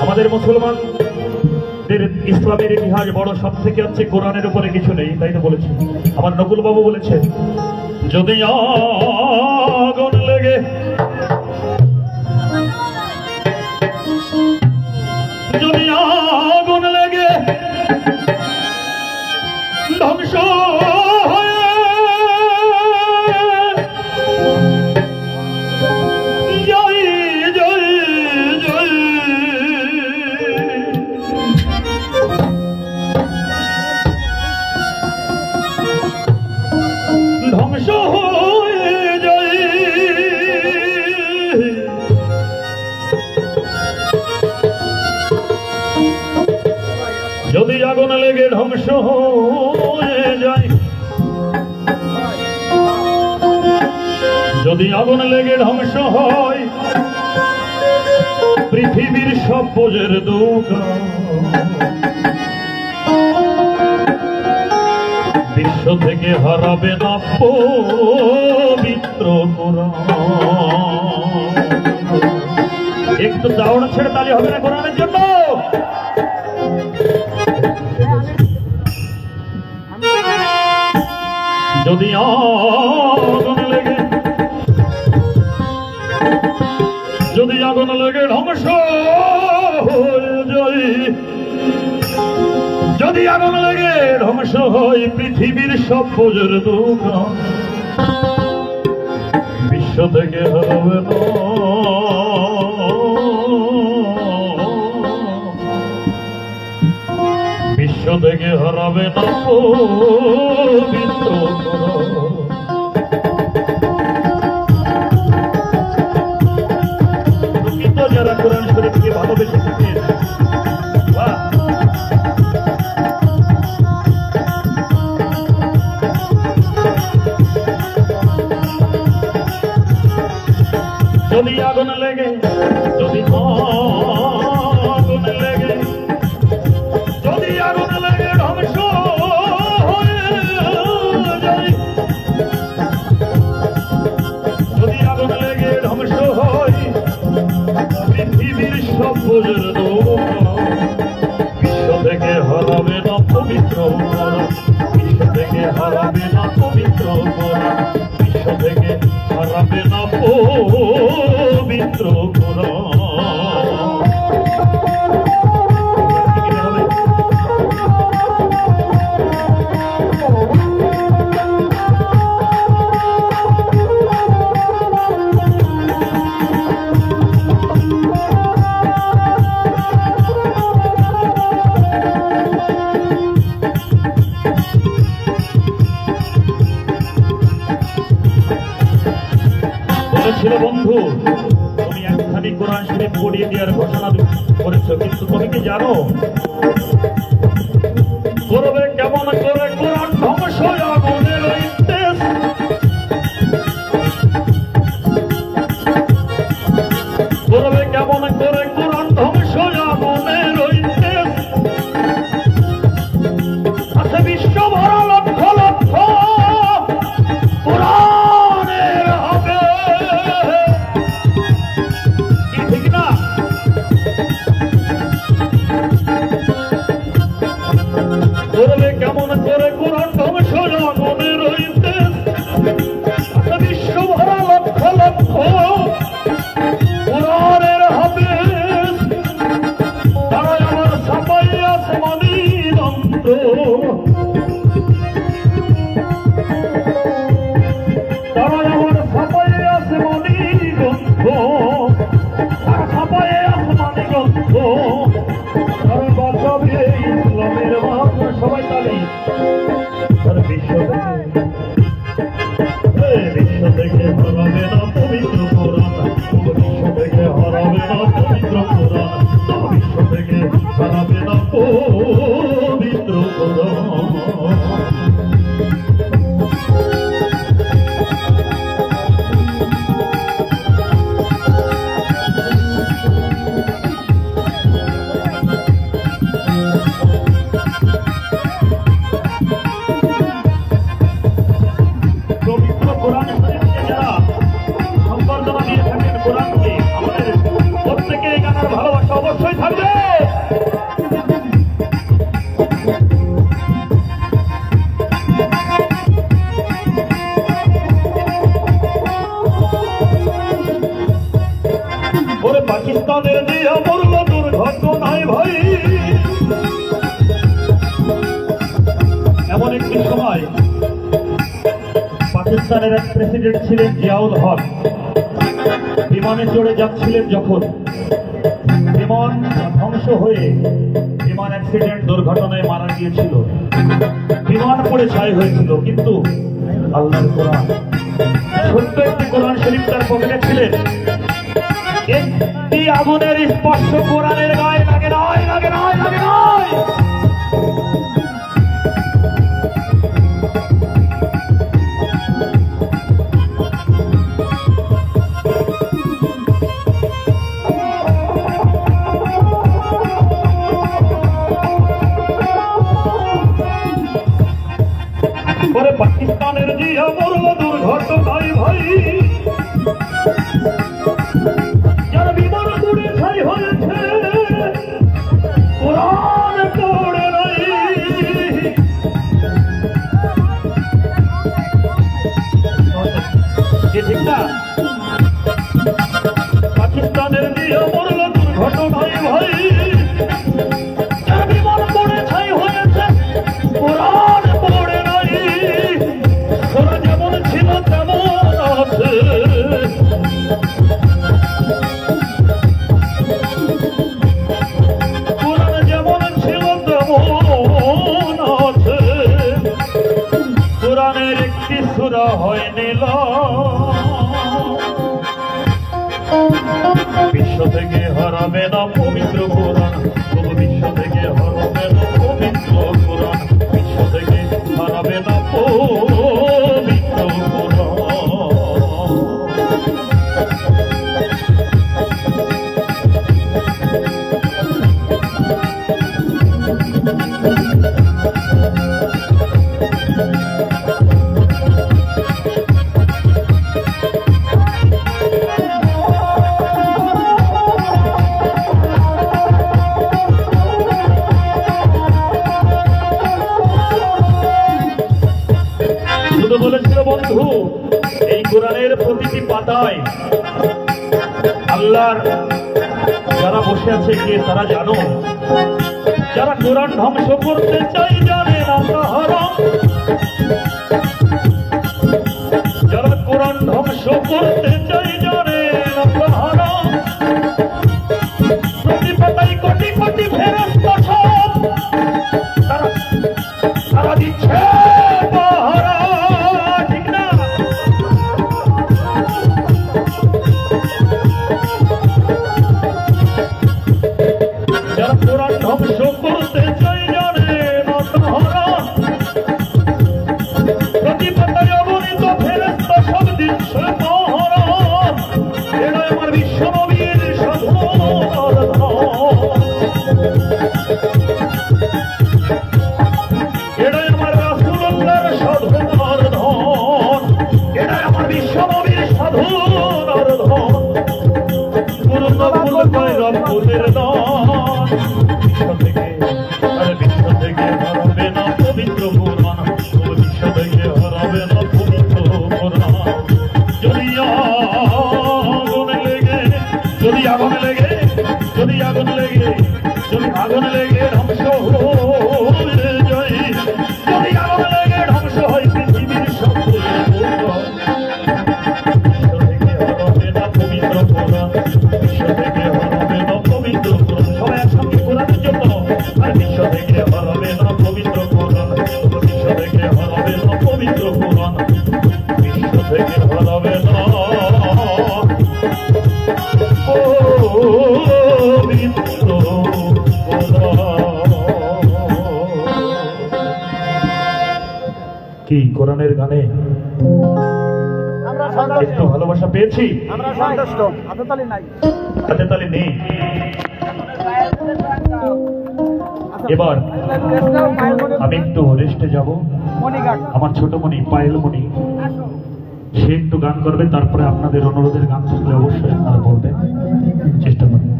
আমাদের মুসলমানদের ইসলামের ইতিহাস বড়, সব থেকে হচ্ছে কোরআনের উপরে কিছু নেই, তাই তো বলেছে আমার নকুল বাবু বলেছেন, যদি আগুন লেগে যদি আগুন লেগে ধ্বংস ধ্বংস হয়ে যায় আগুন লেগে ধ্বংস হয়ে যায়, যদি আগুন লেগে ধ্বংস হয় পৃথিবীর সব বোঝের দোকান, বিশ্ব থেকে হারাবে না পবিত্র কোরআন। একটু দাওড়া ছেড়ে তালি হবে না কোরআনের জন্য? যদি আগুন লেগে, যদি আগুন লেগে ধ্বংস হয়ে যায়, যদি আগুন লেগে ধ্বংস হয় পৃথিবীর সব বোঝের দোকান, বিশ্ব থেকে হারাবে না বিশ্ব থেকে হারাবে না পবিত্র কোরআন। প্রকৃত যারা কোরআন শরীফকে ভালোবেসে থাকেন, যদি আগুন লেগে, যদি আগুন লেগে, যদি আগুন লেগে ধ্বংস হয়ে যায়, যদি আগুন লেগে ধ্বংস হয় পৃথিবীর সব বোঝের দোকান, বিশ্ব থেকে হারাবে না পবিত্র কোরআন, বিশ্ব থেকে হারাবে না পবিত্র কোরআন, বিশ্ব থেকে হারাবে না পবিত্র কোরআন। ছিল বন্ধু, তুমি একখানি কোরআন শরীফ পড়িয়ে দেওয়ার ঘোষণা করেছো, কিন্তু তুমি কি জানো করবে কেমন করে কোরআন ধ্বংস? আগুনের ইন্তেস, করবে কেমন করে কোরআন ধ্বংস? আগুনের ইন্তেস আছে বিশ্ব ভরা লক্ষ লক্ষ কোরআনের হবে, করবে কেমন করে কোরআন ধ্বংস? আগুনের ইন্তেস বিশ্ব ভরা লক্ষ লক্ষ কোরআনের হবে, তারাই আমার ছাপাই আসমানি যন্ত্র, তারাই আমার ছাপাই আসমানি গ্রন্থ, তারা ছাপাই আসমানি গ্রন্থ, তারা বাঁচাবে ইসলামের মাত্র। সবাই তালি। বিশ্ব থেকে হারাবে না পবিত্র কোরআন, বিশ্ব থেকে হারাবে না পবিত্র কোরআন, বিশ্ব থেকে হারাবে না পবিত্র কোরআন। পাকিস্তানের দিয়া মরল দুর্ঘটনায় ভাই, এমন একটি সময় পাকিস্তানের এক প্রেসিডেন্ট ছিলেন জিয়াউল হক, বিমানে চড়ে যাচ্ছিলেন, যখন বিমান ধ্বংস হয়ে বিমান অ্যাক্সিডেন্ট দুর্ঘটনায় মারা গিয়েছিল, বিমান পড়ে ছাই হয়েছিল, কিন্তু আল্লাহর কোরআন, ছোট্ট একটি কোরআন শরীফ তার পকেটে ছিলেন। একটি আগুনের স্পর্শ কোরআনের গায়ে লাগে নয়, লাগে নয়, লাগে নয়। যারা বিমান পুড়ে ছাই হয়েছে কোরআন পড়ে নাই, ঠিক না? পাকিস্তানের দিয়ে মরল দুর্ঘটনায় ভাই, যারা বিমান পড়ে ছাই হয়েছে কোরআন পড়ে নাই, ওরা যেমন ছিল তেমন আছে। কোরআন যেমন ছিল তেমন আছে, কোরআনের একটি সূরা হয় বিশ্ব থেকে হারাবে না পবিত্র কোরআন, তবু বিশ্ব থেকে হারাবে না পবিত্র কোরআন, বিশ্ব থেকে হারাবে না পবিত্র কোরআন। বলেছিল বন্ধু, এই কোরআনের প্রতিটি পাতায় আল্লাহর যারা বসে আছে কে তারা জানো? যারা কোরআন ধ্বংস করতে চাই জানে না তাহারা, যারা কোরআন ধ্বংস করতে চাই জানে না তাহারা, প্রতি পাতায় কোটি কোটি ফেরেশতা সব তারা দিচ্ছে পাহারা, ঠিক না? যারা কোরআন ধ্বংস করতে চাই জানে না তাহারা, প্রতি পাতায় অগণিত ফেরেশতা সব দিচ্ছে পাহারা, এরা আমার বিশ্ব নবীর সাধনার ধাম, এটাই আমার রাসূলুল্লাহর সাধনার ধন, এটাই আমার বিশ্ব নবীর সাধনার ধন, পূর্ণ পূর্ণতায় রব্বুলের দান। বিশ্ব থেকে হারাবে না পবিত্র কোরআন, বিশ্ব থেকে হারাবে না পবিত্র কোরআন। যদি আগুন লেগে যদি আগুন লেগে যদি আগুন লেগে যদি আগুন লেগে ধ্বংস হয়ে যায়, যদি আগুন লেগে ধ্বংস হয় পৃথিবীর সবচেয়ে বিশ্ব থেকে হারাবে না পবিত্র কোরআন, বিশ্ব থেকে হারাবে না পবিত্র কোরআন। সবাই একসঙ্গে কোরআনের জন্য। আর বিশ্ব থেকে হারাবে না পবিত্র কোরআন, বিশ্ব থেকে হারাবে না পবিত্র কোরআন, বিশ্ব থেকে হারাবে না পবিত্র কি কোরআনের গানে একটু ভালোবাসা পেয়েছি, আমরা সন্তুষ্ট। হাতে তালি নাই, হাতে তালি নেই। এবার আমি একটু রেস্টে যাব। আমার ছোট মনি পায়েল মনি সে একটু গান করবে, তারপরে আপনাদের অনুরোধের গান থাকলে অবশ্যই আপনারা বলবেন, চেষ্টা করবেন।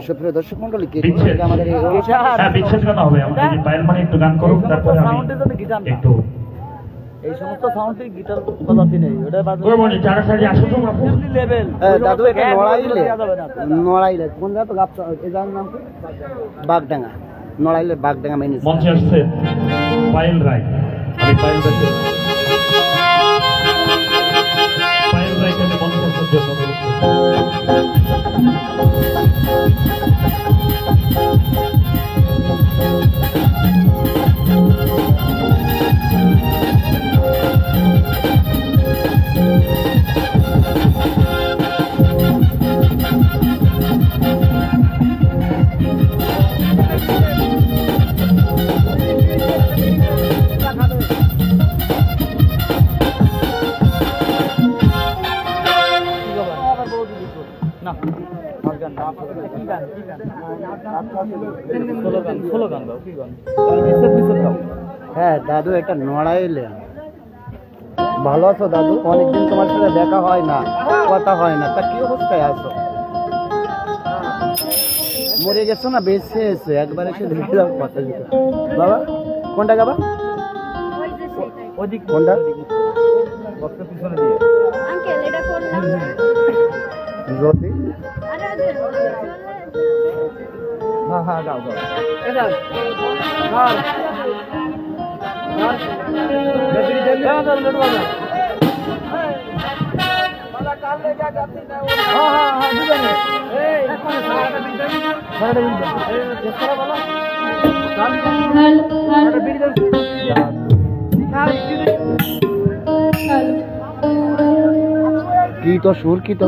সুপ্রিয় দর্শক মন্ডলী, বিচ্ছেদ, আমাদের এই হ্যাঁ বিচ্ছেদ গান হবে। আমাদের যে পায়েল মনি একটু গান করুক, তারপরে আমি একটু এই সমস্ত সাউন্ডে গিটার বাজাতে নেই, ওটা বাজাতে ওই মনি চারা সাইডে আসো তো বাপু। লেভেল দাদু এটা নড়াইলে কোন জায়গা তো গাছ, এই জায়গার নাম কি? বাগডাঙ্গা, নড়াইলে বাগডাঙ্গা মেনে মঞ্চে আসছে পায়েল রায়। আমি পায়েল রায়কে মঞ্চে আসার জন্য হ্যাঁ দাদু এটা নড়াইলে ভালো আছো দাদু? অনেকদিন তোমার সাথে দেখা হয় না, কথা হয় না, তা কি অবস্থায় আছো? মরে গেছো না বেঁচে এসো? একবার এসে দেখে দাও কথা দিতে। বাবা কোনটা গাবা? ওদিক কোনটা? বক্সের পিছনে দিয়ে আঙ্কেল এটা করলাম জ্যোতি আরে আরে হ্যাঁ হ্যাঁ গাও গাও কি তো সুর কি তো